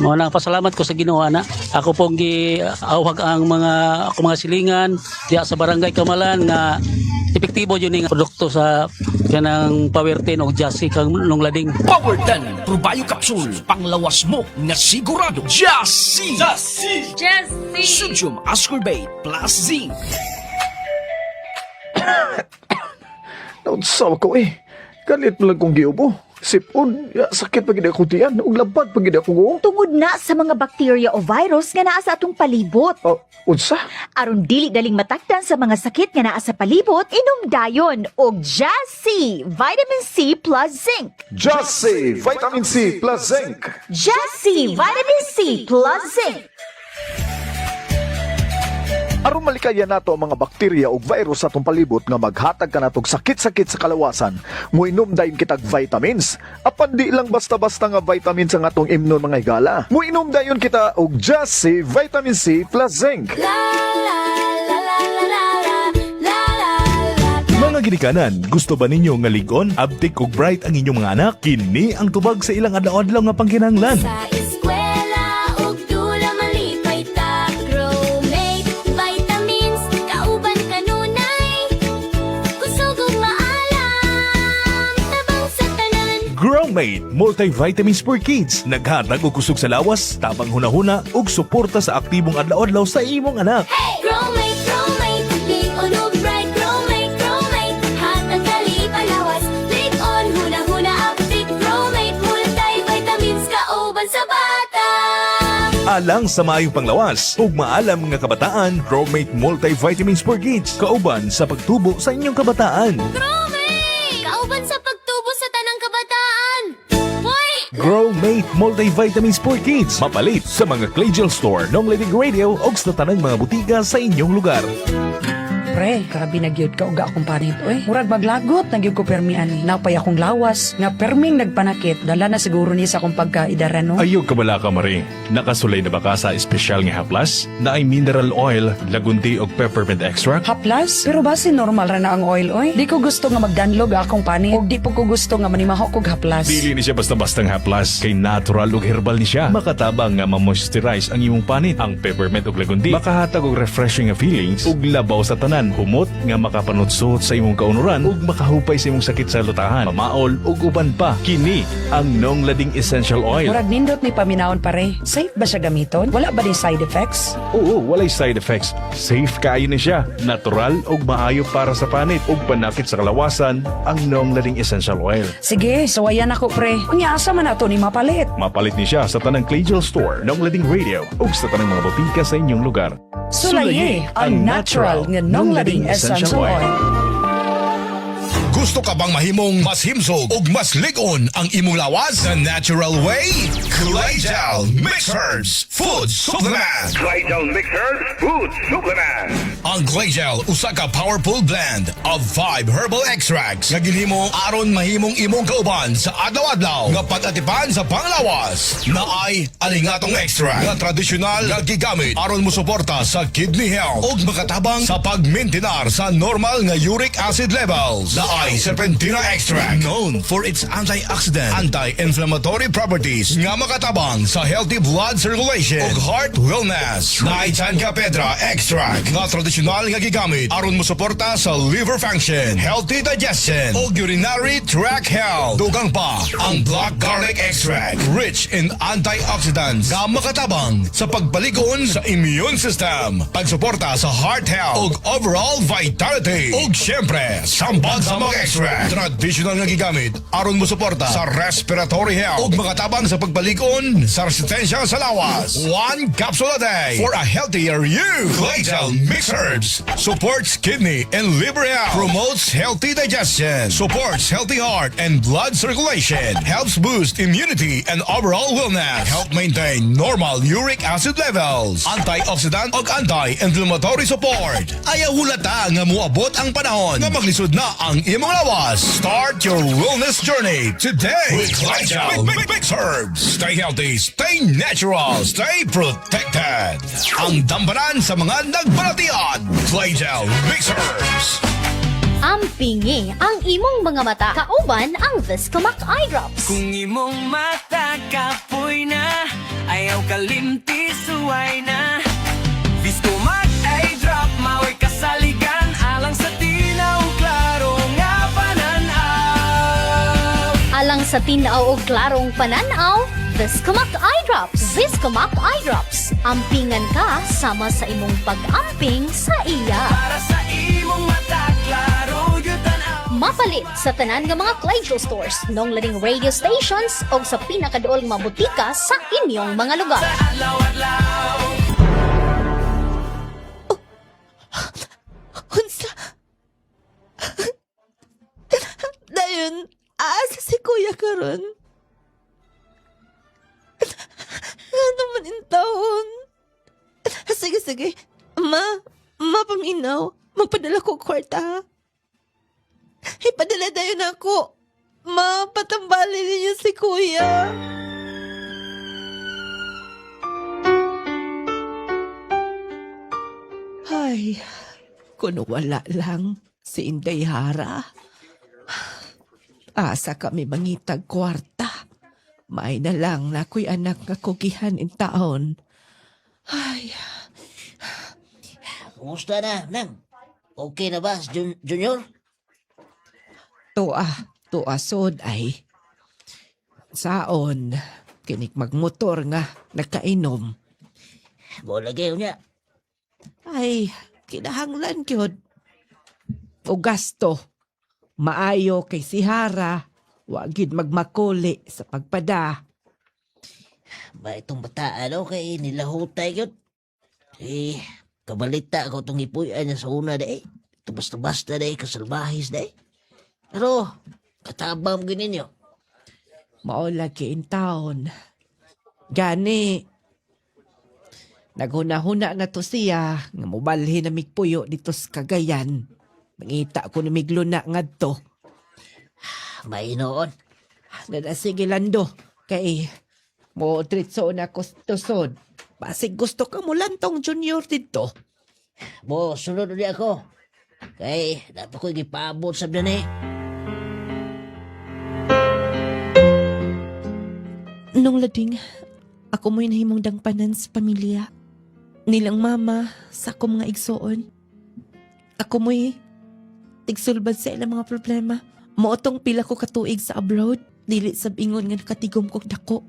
Mo nang pasalamat ko sa Ginoo ana. Ako pong giawhag ang mga silingan diya sa barangay Kamalan nga epektibo yun yung produkto sa kanang power tin o jassy kang nung lading. Power 10 Probio Capsule, panglawas mo na sigurado. Just C! Sodium Ascorbate plus Zinc. Naunsaw ko Galit mo lang kong giubo. Sipon, sakit pag ako tiyan. Ug labad pag ako go. Tungod na sa mga bakterya o virus nga naa sa atong palibot. Unsa? Aron dili daling matakdan sa mga sakit nga naa sa palibot, inom dayon og Jassy Vitamin C plus Zinc. Jassy Vitamin C plus Zinc. Jassy Vitamin C plus Zinc. Aron malikayan nato ang mga bakterya ug virus sa atong palibot nga maghatag ka natog sakit-sakit sa kalawasan, muinom dayon kitag vitamins. Apan di lang basta-basta nga vitamins ang atong imnon mga higala. Muinom dayon kita og Jassy Vitamin C plus Zinc. Mga ginikanan, gusto ba ninyo nga ligon, abtik ug bright ang inyong mga anak? Kini ang tubag sa ilang adlaw-adlaw nga pangkinahanglan. Sa eskwela ug dula malipay ta, Growmate vitamins kauban kanunay. Kusog ug maalam, tabang sa tanan. Growmate Multivitamins for Kids. Naghatag og kusog sa lawas, tabang hunahuna ug suporta sa aktibong adlaw-adlaw sa imong anak. Hey! Growmate, ligon ug bright. Growmate, hatag kalipay lawas. Ligon, huna-huna aptik. Growmate, multivitamins kauban sa bata. Alang sa maayong panglawas ug maalam nga kabataan, Growmate Multivitamins for Kids. Kauban sa pagtubo sa inyong kabataan. Growmate! Kauban sa pagtubo sa tanang kabataan. Boy! Growmate Multivitamins for Kids. Mapalit sa mga Legel Store, Nong Living Radio o sa tanang mga butika sa inyong lugar. Pre, grabe na gyud ka uga akong panit oy. Murag maglagot na gyud ko permi ani. Napay akong lawas nga perming nagpanakit. Dala na siguro ni sa akong pagkaidaran no. Ayog ka bala ka, Marie. Nakasulay na ba ka sa espesyal nga haplas? Na ay mineral oil, lagundi o peppermint extract? Haplas? Pero base normal ra na ang oil oy. Di ko gusto nga magdanlog akong panit. Og di po ko gusto nga manimahok og haplas. Dili ni siya basta-bastang haplas. Kay natural ug herbal ni siya. Makatabang nga ma-moisturize ang imong panit. Ang peppermint ug lagundi makahatag og refreshing nga feelings ug labaw sa tanan. Humot nga makapanutsot sa imong kaunuran ug makahupay sa imong sakit sa lutahan, mamaol ug uban pa. Kini ang Nong Lading Essential Oil. Murag nindot ni paminawon pare. Safe ba siya gamiton? Wala ba din side effects? Oo, walay side effects. Safe kaayo ni siya. Natural ug maayo para sa panit ug panakit sa kalawasan ang Nong Lading Essential Oil. Sige, sawayan ako pre. Unya asa man ato ni mapalit? Mapalit ni siya sa tanang Claygel Store, Nong Lading Radio ug sa tanang mga botika sa inyong lugar. Sulaye ang natural nga Nong Lading Essential Oil. Gusto ka bang mahimong mas himsog ug mas ligon ang imong lawas the natural way? Claygel Mixers Food Supplement. Claygel Mixers Food Supplement. Ang Claygel usa ka powerful blend of 5 herbal extracts nga ginhimo aron mahimong imong kauban sa adlaw-adlaw nga pag-atipan sa panglawas. Naay alingatong extract nga tradisyonal nga gigamit aron mosuporta sa kidney health ug makatabang sa pagmaintenar sa normal nga uric acid levels. Naay serpentina extract known for its antioxidant, anti-inflammatory properties nga makatabang sa healthy blood circulation ug heart wellness. Naay Chanca Pedra extract nga tradisyonal nga gigamit aron mosuporta sa liver function, healthy digestion ug urinary tract health. Dugang pa ang black garlic extract rich in antioxidants nga makatabang sa pagpaligon sa immune system, pagsuporta sa heart health ug overall vitality. Ug syempre, sampag sa mga extract traditional nga gigamit aron mosuporta sa respiratory health ug makatabang sa pagbalikon sa resistensya sa lawas. 1 capsule a day for a healthier you. Claygel Mixers supports kidney and liver health, promotes healthy digestion, supports healthy heart and blood circulation, helps boost immunity and overall wellness, help maintain normal uric acid levels, antioxidant ug anti-inflammatory support. Ayaw hulata nga moabot ang panahon nga maglisod na ang imong lawas. Start your wellness journey today with Claygel Mixers. Stay healthy, stay natural, stay protected. Ang dambanan sa mga nagbalatian. Claygel Mixers. Ampingi ang imong mga mata. Kauban ang Viscomac Eye Drops. Kung imong mata kapoy na, ayaw kalimti suway na. Viscomac Eye Drop, maway kasaligan, alang sa tinaw, klaro nga pananaw. Alang sa tinaw o klarong pananaw, Viscomac Eye Drops. Viscomac Eye Drops. Ampingan ka sama sa imong pag-amping sa iya. Para sa imong mata, klaro yun tanaw. Mapalit sa tanan nga mga Claygel stores, Nong Lading radio stations o sa pinakaduol nga butika sa inyong mga lugar. Sa adlaw-adlaw. Unsa? Dayon, asa si kuya karon? Ano man in taon? Sige, sige. Paminaw. Magpadala ko kwarta. Ipadala dayon ako. Patambali niyo si kuya. Ay, kung wala lang si Inday Hara. Asa kami mangitag kwarta. May na lang na ako'y anak nga kugihan in taon. Ay. Kumusta na, Nang? Okay na ba, Junior? Tua sod ay. Saon, kinik magmotor nga, nagkainom. Mo lagi niya. Ay, kinahanglan kyod. O gasto, maayo kay si Hara, wagid magmakuli sa pagpada. Ba itong bataan, okay, nilahutay yun. Kabalita ako itong ipuyan niya sa una, day. Ito basta-basta, day, kasalbahis, day. Pero, katabang ganinyo. Maolag in taon. Gani, Naghuna-huna na to siya nga mobalhin na migpuyo dito sa Cagayan. Mangita ko na migluna nga to. May noon. Sige Lando, kay mo tritso na ko tusod. Basig gusto ka mo lantong junior dito. Mo, sunod ulit ako. Kay, dapat ko ipaabot sa dyan Nung lading, ako mo'y nahimong dangpanan sa pamilya. Nilang mama sa ako mga igsoon. Ako mo'y tigsulbad sa ilang mga problema. Mootong pila ko katuig sa abroad. Dili sab ingon nga nakatigom ko dako.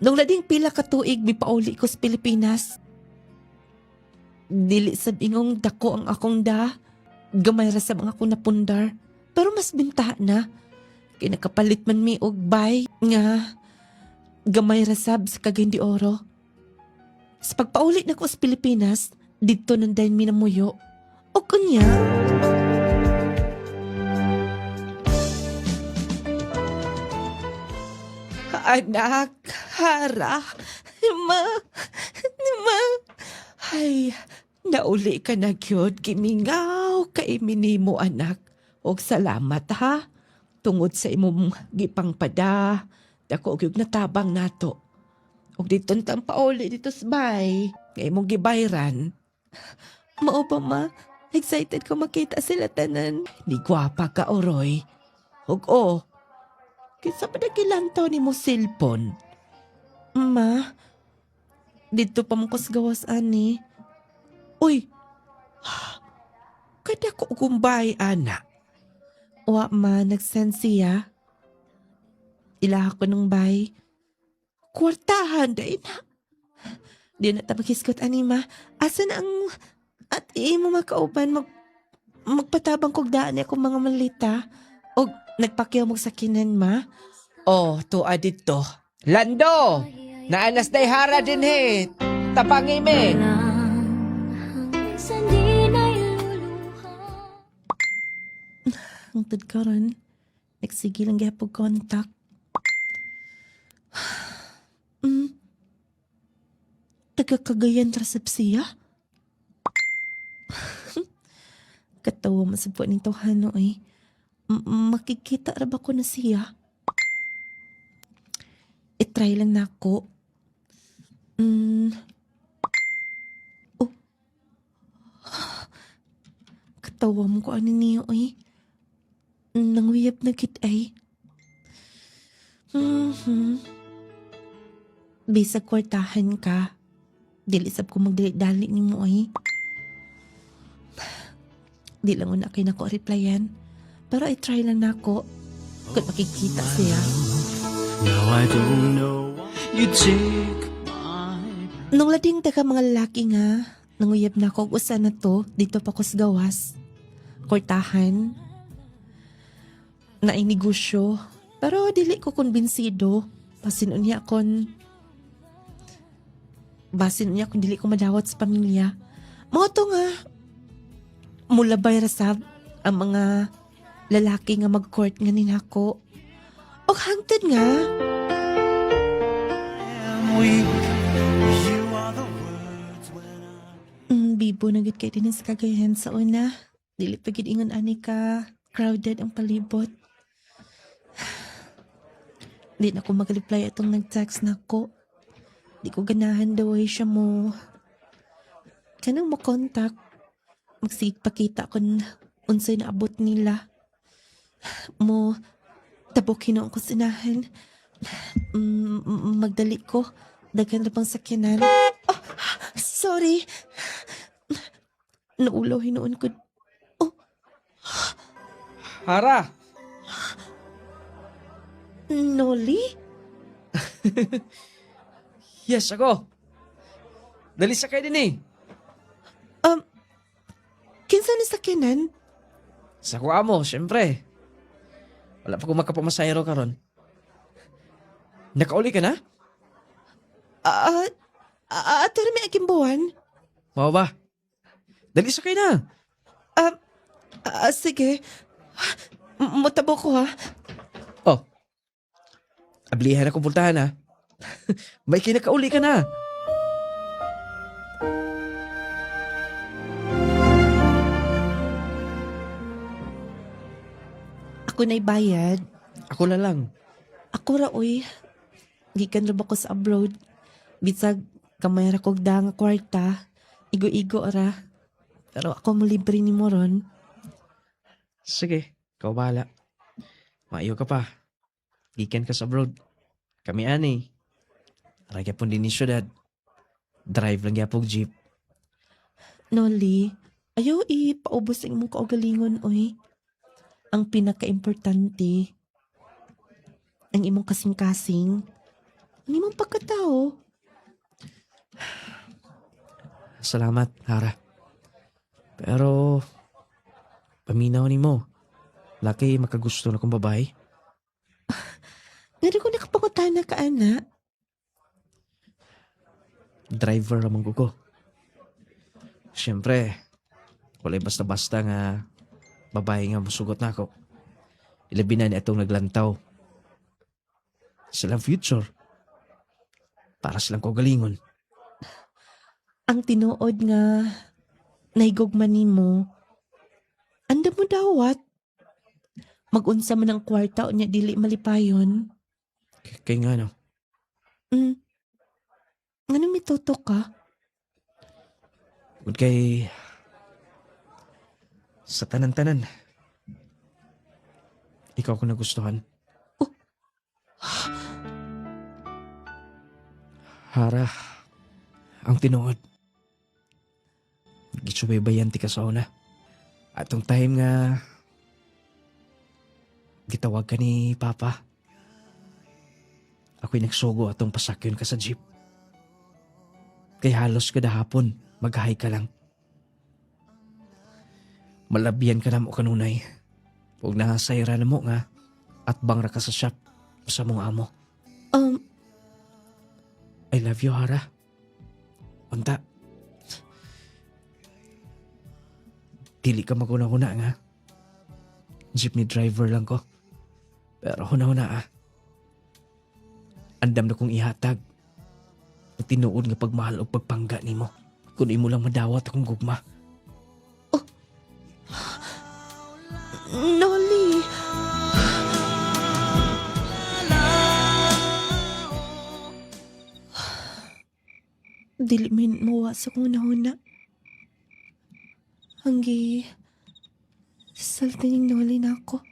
Nung lading pila katuig mipauli ko sa Pilipinas. Dili sab ingong dako ang akong da. Gamay ra sab ang akong napundar. Pero mas binta na. Kaya nakapalit man mi og bay nga gamay ra sab sa Cagayan de Oro. Sa pagpaulit na ko sa Pilipinas, dito nandayin mi namuyo. O kunya, anak, hara, ma, ay, nauli ka na gyud kimingaw kay minimo anak. Og salamat ha, tungod sa imong gipangpada, dako gyud natabang nato. Og dito tang pauli dito sa bay, kay imong gibayran. Mao ba ma? Excited ko makita sila tanan. Di gwapa ka, Oroy. Og kinsa pa nakilantaw ni mo cellphone? Ma, dito pa mo gawas ani. Uy, kada ko gumbay, ana. Wa ma, nag-send siya. Ilaha ko ng bay. Kwartahan, day na. Di na tabagiskot, anima. Asan ang at imo makauban magpatabang kog daan akong mga malita. O nagpakyaw mo sa kinan, ma. Tuwa dito. Lando! Naanas day hara din he. Tapangi me. Ang tudkaran. Nagsige lang gaya kontak. Taga-Cagayan resepsiya? Katawa masabwa ni Tohano eh. Makikita ra ba ko na siya? I-try lang na ako. Katawa mo ko ano niyo eh. Nanguyab na kit ay. Bisa kwartahan ka. Dilisap ko magdali-dali ni mo ay. Di lang una kayo nako replyan. Pero i-try lang na ako. Kung makikita siya. Now I don't know you take Nung lading taga mga lalaki nga, nanguyab na ako usa na to, dito pa ko sa gawas. Kwartahan. Nainegosyo. Pero dili ko kumbinsido. Basin niya akong dili ko madawat sa pamilya. Mga to nga, mulabay rasab ang mga lalaki nga mag-court nga ninako. O hangtod nga. Bibo na gid kay din sa Cagayan sa una. Dili pa gid ingon ani ka. Crowded ang palibot. Di na ko mag-reply atong nag-text na ko. Di ko ganahan daw ay siya mo. Kanang mo contact. Magsig pakita kung unsay na abot nila. Mo tabok hinoon ko sinahan. Magdali ko. Daghan na pang sakyanan. Oh, sorry. Naulo hinoon ko. Hara! Noli? Yes, ako. Dali sa kayo din eh. Kinsa ni sakyanan? Sa kuha mo, syempre. Wala pa ko makapamasayro karon. Nakauli ka na? Atara may akimbuan? Mau ba? Dali sa kayo na. Sige. Mutabo ko ha. Ablihan akong puntahan ha. May kinakauli ka na. Kung naibayad, Ako na lang. ako ra oy. Gikan ra ba ko sa abroad. Bisag kamay ra kog da nga kwarta. Igo-igo ra. Pero ako mo libre ni mo ron. Sige, ikaw bahala. Maayo ka pa. Gikan ka sa abroad. Kami ani. Aray ka pong din ni syudad. Drive lang yapog jeep. Noli, ayaw ipaubos ang imong kaugalingon oy. Ang pinaka-importante, ang imong kasing-kasing, ang imong pagkatao. Salamat, Hara. Pero, paminaw ni mo. Laki makagusto na kong babae. Nga ko nakapangutana ka, ana. Driver ramang ko. Siyempre, walay basta-basta nga babae nga musugot na ako. Ilabi na ni atong naglantaw. Silang future. Para silang kaugalingon. Ang tinuod nga, naigugman nimo, anda mo dawat. Mag-unsa man ang kwarta o niya dili malipayon. Kaya nga no. Ano mituto ka? Good kay... Sa tanan-tanan. Ikaw ko nagustuhan. Hara, ang tinuod. Gisubaybayan ti ka sa una. Atong time nga gitawag ka ni Papa. Ako'y nagsugo atong pasakyon ka sa jeep. Kay halos kada hapon, maghahay ka lang. Malabian ka na mo kanunay. Huwag nakasayra na mo nga at bangra ka sa shop sa mong amo. I love you, Hara. Unta. Dili ka maguna-una nga. Jeepney driver lang ko. Pero huna-huna andam na kong ihatag. Ang tinuod nga pagmahal o pagpangga ni mo. Kung imo lang madawat akong gugma. Noli! Dili min mawa sa kong nahuna. Hanggi, salta niyang Noli na ako.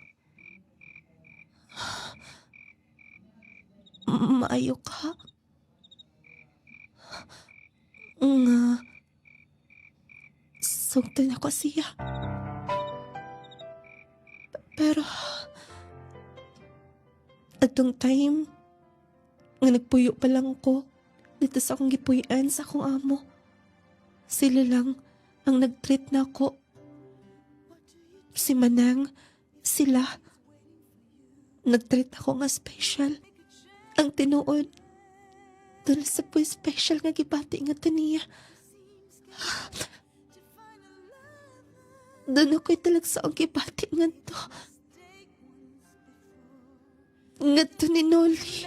Maayo ka? Nga, sugtan ako siya. Pero, atong time, nga nagpuyo pa lang ko, dito sa akong gipuyan sa akong amo. Sila lang ang nag-treat na ako. Si Manang, sila, nag-treat ako nga special. Ang tinuod, dahil sa po special nga gibati nga taniya. Doon ako'y talag sa ang gibati nga to. Nga to ni Noli.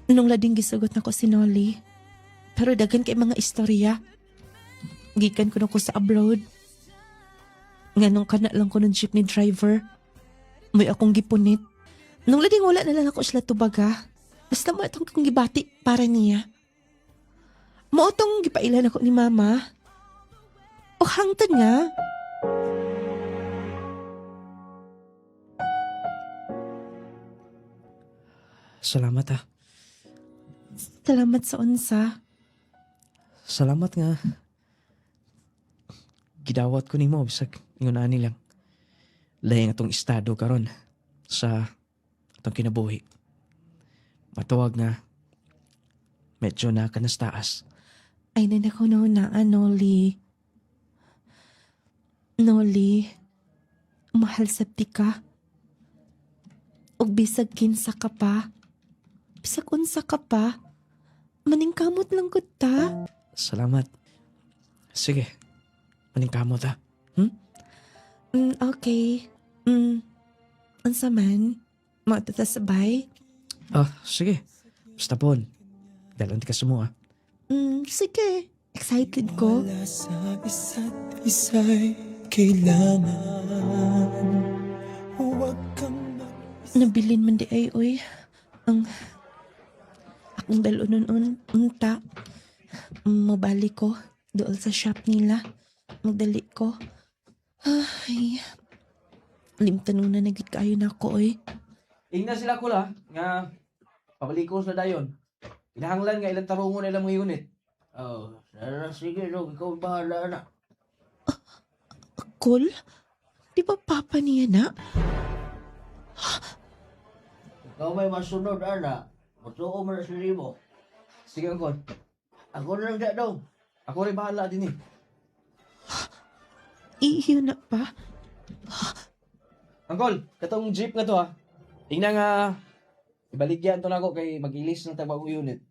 Nung lading gisugot na ko si Noli. Pero dagan kay mga istorya. Gikan ko na ko sa abroad. Nga nung kana lang ko ng jeepney driver. May akong gipunit. Nung lading wala na lang ako sila tubaga. Basta mo itong kong gibati para niya. Mo itong gipailan ako ni Mama. O hangtod nga. Salamat Salamat sa unsa. Salamat nga. Gidawat ko ni mo bisag ingon ani lang. Layang atong estado karon sa atong kinabuhi. Matawag nga medyo na kanastaas. Ay nanako na Noli. Noli, mahal sa ka. Og bisag kinsa ka pa. Bisag unsa ka pa. Maningkamot lang gud ta. Salamat. Sige. Maningkamot ta. Okay. Unsa man? Magtatasabay? Sige. Basta pon. Dalon ti ka sumua. Sige. Excited ko. Sa isa't isa'y kailangan. Huwag kang Nabilin man di ay, oy. Ang akong dalunon unta. Mabalik ko doon sa shop nila. Magdali ko. Ay. Limtanon na nagit kayo na ako, oy. Ingna sila ko la, nga pabalikos na dayon. Kinahanglan nga ilang tarungon na ilang mga unit. Oh, sige, Dong. Ikaw bahala na. Kol? Di ba papa niya na? Ikaw may masunod, ana. Matuo mo na sili mo. Sige, Angkol. Ako na lang dyan, Dong. Ako rin bahala din eh. Iiyo na pa? Angkol, katong jeep nga to ha. Tingnan nga, ibaligyan to na ako kay mag-ilis ng tabang unit.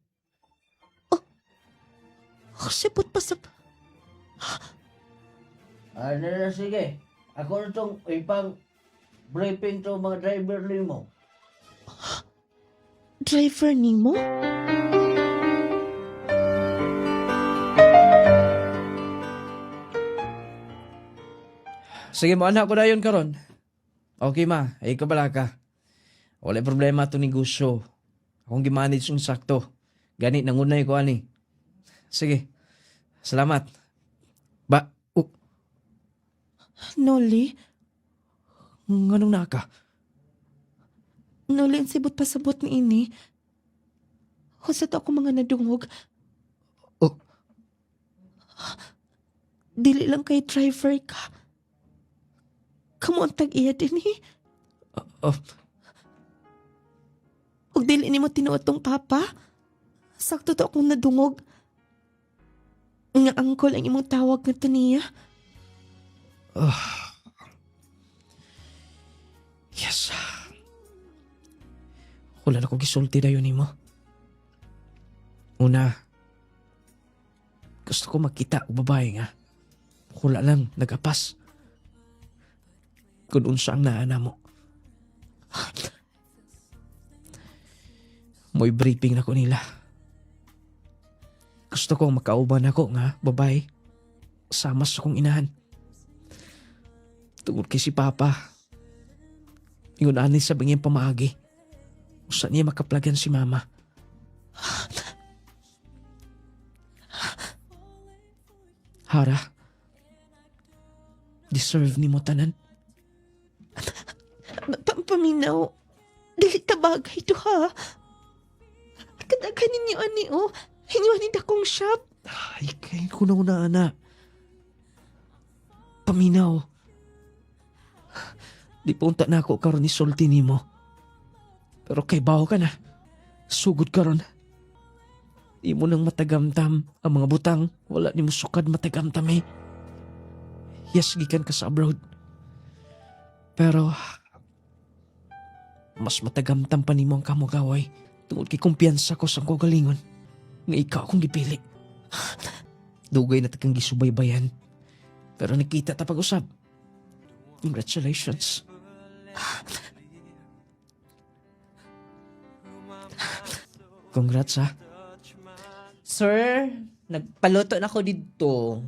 Sipot pa sa... Ano na, sige. Ako na itong ipang briefing to mga driver mo. Driver ni mo? Sige mo, anak ko na yun karon. Okay ma, ay kabala ka. Wala problema to negosyo. Akong gimanage yung sakto. Ganit nangunay ko ani. Sige, salamat. Noli? Nganong naka? Noli, ang sibot pasabot ni ini. Husa to ako mga nadungog. Oh. Dili lang kay driver ka. Kamuntag iya din eh. Ug dili ni mo tinuotong papa. Sakto to akong nadungog. Nga angkol ang imong tawag nga to niya. Yes. Wala na ko gisulti na yun mo. Una, gusto ko makita o babae nga. Wala lang, nagapas. Kung unsa ang naana mo. Mo'y briefing na ko nila. Gusto kong makauban ako nga, babae. Sama sa kong inahan. Tungod kay si Papa. Yun ani sa banging pamaagi. Usa niya makaplagan si Mama. Hara, deserve ni mo tanan. Paminaw, dili ta bagay to ha. Kadaghan ninyo ani o. Hinuanid akong shop. Ay, kain ko na una, anak. Paminaw. Di punta na ako karon ni sulti nimo. Pero kay baho ka na. Sugod karon. Di mo nang matagamtam ang mga butang. Wala ni mo sukad matagamtam eh. Yes, gikan ka sa abroad. Pero mas matagamtam pa nimo ang kamugaway. Tungod kay kumpiyansa ko sa kagalingon. Nga ikaw akong gipili. Dugay na tagang gisubaybayan. Pero nakita ta pag-usap. Congratulations. Congrats ha. Sir, nagpaluto na ako dito.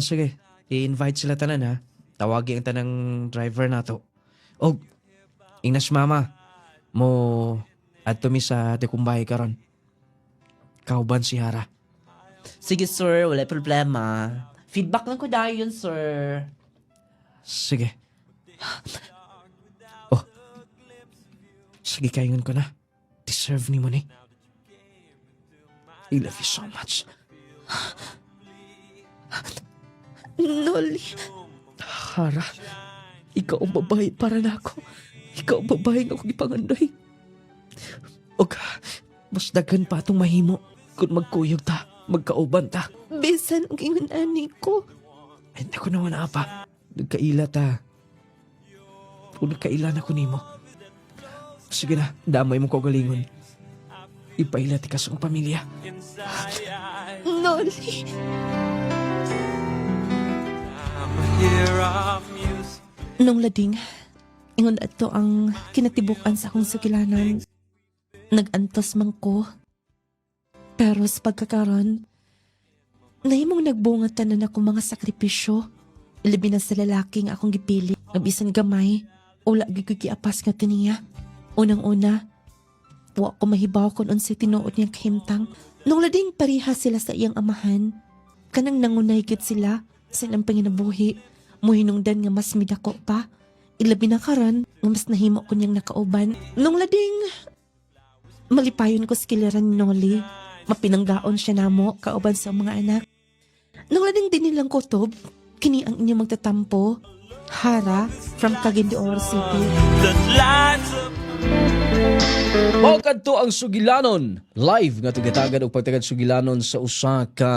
Sige. I-invite sila tanan ha. Tawagi ang tanang driver nato. O, ingnas mama. Mo adto mi sa Tekumbay karon. Kauban si Hara. Sige sir, wala problema. Feedback lang ko dahil yun, sir. Sige. Oh. Sige, kaingon ko na. Deserve ni mo ni. I love you so much. Noli. Hara, ikaw ang babae para na ako. Ikaw ang babae nga akong ipangandoy. Og, mas daghan pa itong mahimo kung magkuyog ta, magkauban ta. Bisan ang ingon ani ko. Ay, naku naman na pa. Nagkaila ta. Kung nagkaila na ko nimo. Sige na, damay mo kagalingon. Ipaila ti ka sa pamilya. Noli. Nung lading, ingon ato ang kinatibukan sa akong sukilanan. Nagantos man ko. Pero sa pagkakaroon, Nahimong nagbungatan na ako mga sakripisyo. Ilabi na sa lalaki nga akong gipili. Ang bisan gamay, wala gyud giapas nga tiniya. Unang-una, wa ko mahibaw kung unsay tinuod niyang kahimtang. Nung lading pareha sila sa iyang amahan, kanang nangunay gid sila sa ilang panginabuhi. Muhinungdan nga mas midako pa. Ilabi na karon nga mas nahimo ko niyang nakauban. Nung lading malipayon ko sa kiliran ni Noli, mapinanggaon siya namo kauban sa mga anak. Nung lading din nilang kutob, kini ang inyong magtatampo. Hara from Cagayan de Oro City. Mao kadto ang Sugilanon. Live nga tugatagan og pagtagad Sugilanon sa usa ka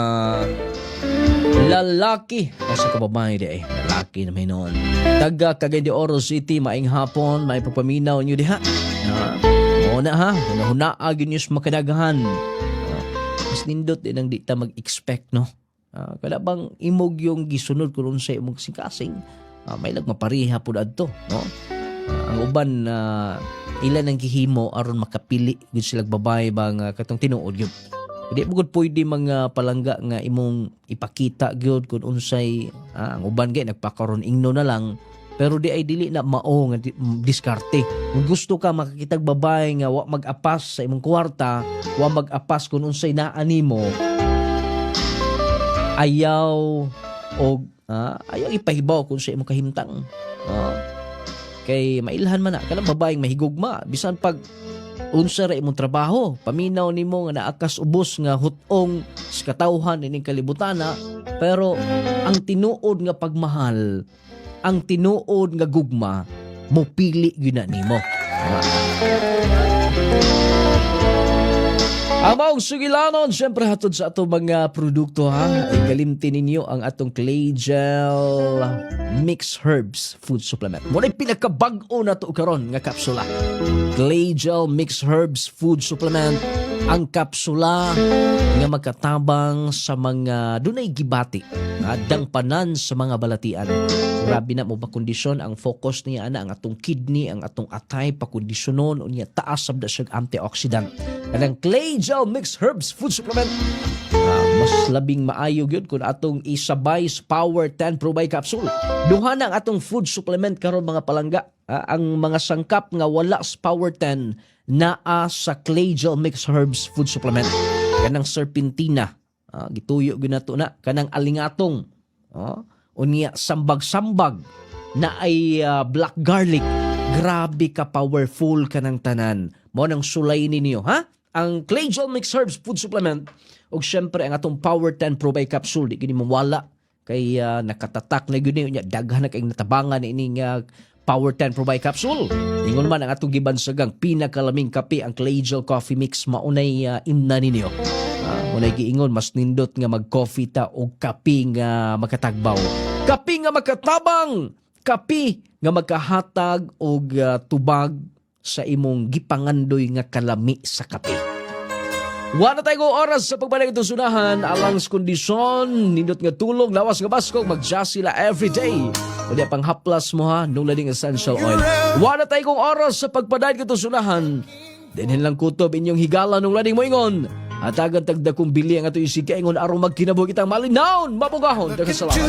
lalaki o sa kababae di ay lalaki na may noon. Taga Cagayan de Oro City, maing hapon, may pagpaminaw nyo diha. Muna ha, hunaa gyud news makadagahan. Mas nindot din ang di ta mag-expect no. Kada bang imog yung gisunod kung unsay imong sikasing, may mapariha pud adto no. Ang uban ilan ang gihimo aron makapili gud sila babae bang katong tinuod gyud. Hindi mo gud pwede mga palangga nga imong ipakita gyud kung unsay ang uban gay nagpakaron ingno na lang, pero di ay dili na mao nga diskarte. Kung gusto ka makakitag babae nga wa mag-apas sa imong kwarta, wa mag-apas kung unsay naa nimo, ayaw ayaw ipahibaw kung sa imong kahimtang. Kay mailhan man na kanang babaeng mahigugma bisan pag unsa ra imong trabaho, paminaw nimo nga naakas ubos nga hutong sa katawhan ining kalibutana, pero ang tinuod nga pagmahal, ang tinuod nga gugma, mopili gyud na nimo. Ang maong Sugilanon, syempre hatod sa atong mga produkto ha. Ay kalimtin ninyo ang atong Clay Gel Mixed Herbs Food Supplement. Muna pinakabag-o na to karon nga kapsula. Clay Gel Mixed Herbs Food Supplement. Ang kapsula nga magkatabang sa mga dunay gibati. Dangpanan sa mga balatian. Grabe na mo ba kondisyon ang focus niya ana ang atong kidney, ang atong atay pakondisyonon unya taas sabda siya antioxidant. Kanang Clay Gel Mixed Herbs Food Supplement mas labing maayo gyud kun atong isabay sa Power 10 Pro Buy Capsule. Duha na ang atong food supplement karon mga palangga. Ang mga sangkap nga wala sa Power 10 naa sa Clay Gel Mixed Herbs Food Supplement. Kanang serpentina, gituyo gyud nato na kanang alingatong. Unya sambag-sambag na ay black garlic. Grabe ka powerful kanang tanan. Mo nang sulay ninyo ha? Ang Clay Gel Mixed Herbs Food Supplement ug syempre ang atong Power 10 Pro Buy Capsule di gini mawala kay nakatatak na gyud niya daghan na kay natabangan ining Power 10 Pro Buy Capsule. Ingon man ang atong gibansagang pinakalaming kape ang Clay Gel Coffee Mix maunay imna ninyo. Unay giingon mas nindot nga mag-coffee ta og kape nga makatagbaw. Kape nga makatabang, kape nga magkahatag og tubag sa imong gipangandoy nga kalami sa kape. Wala tayo oras sa pagbalik itong sunahan, alang sa kondisyon, nindot nga tulog, lawas nga baskog, mag-jazz sila everyday. O di pang haplas mo ha, nung lading essential oil. Wala tayo oras sa pagpadayad itong sunahan, dinhin lang kutob inyong higala nung lading moingon. At agad tagda kong bili ang ato isig kaingon arong magkinabog itang malinaon, mabugahon. Daghang salamat.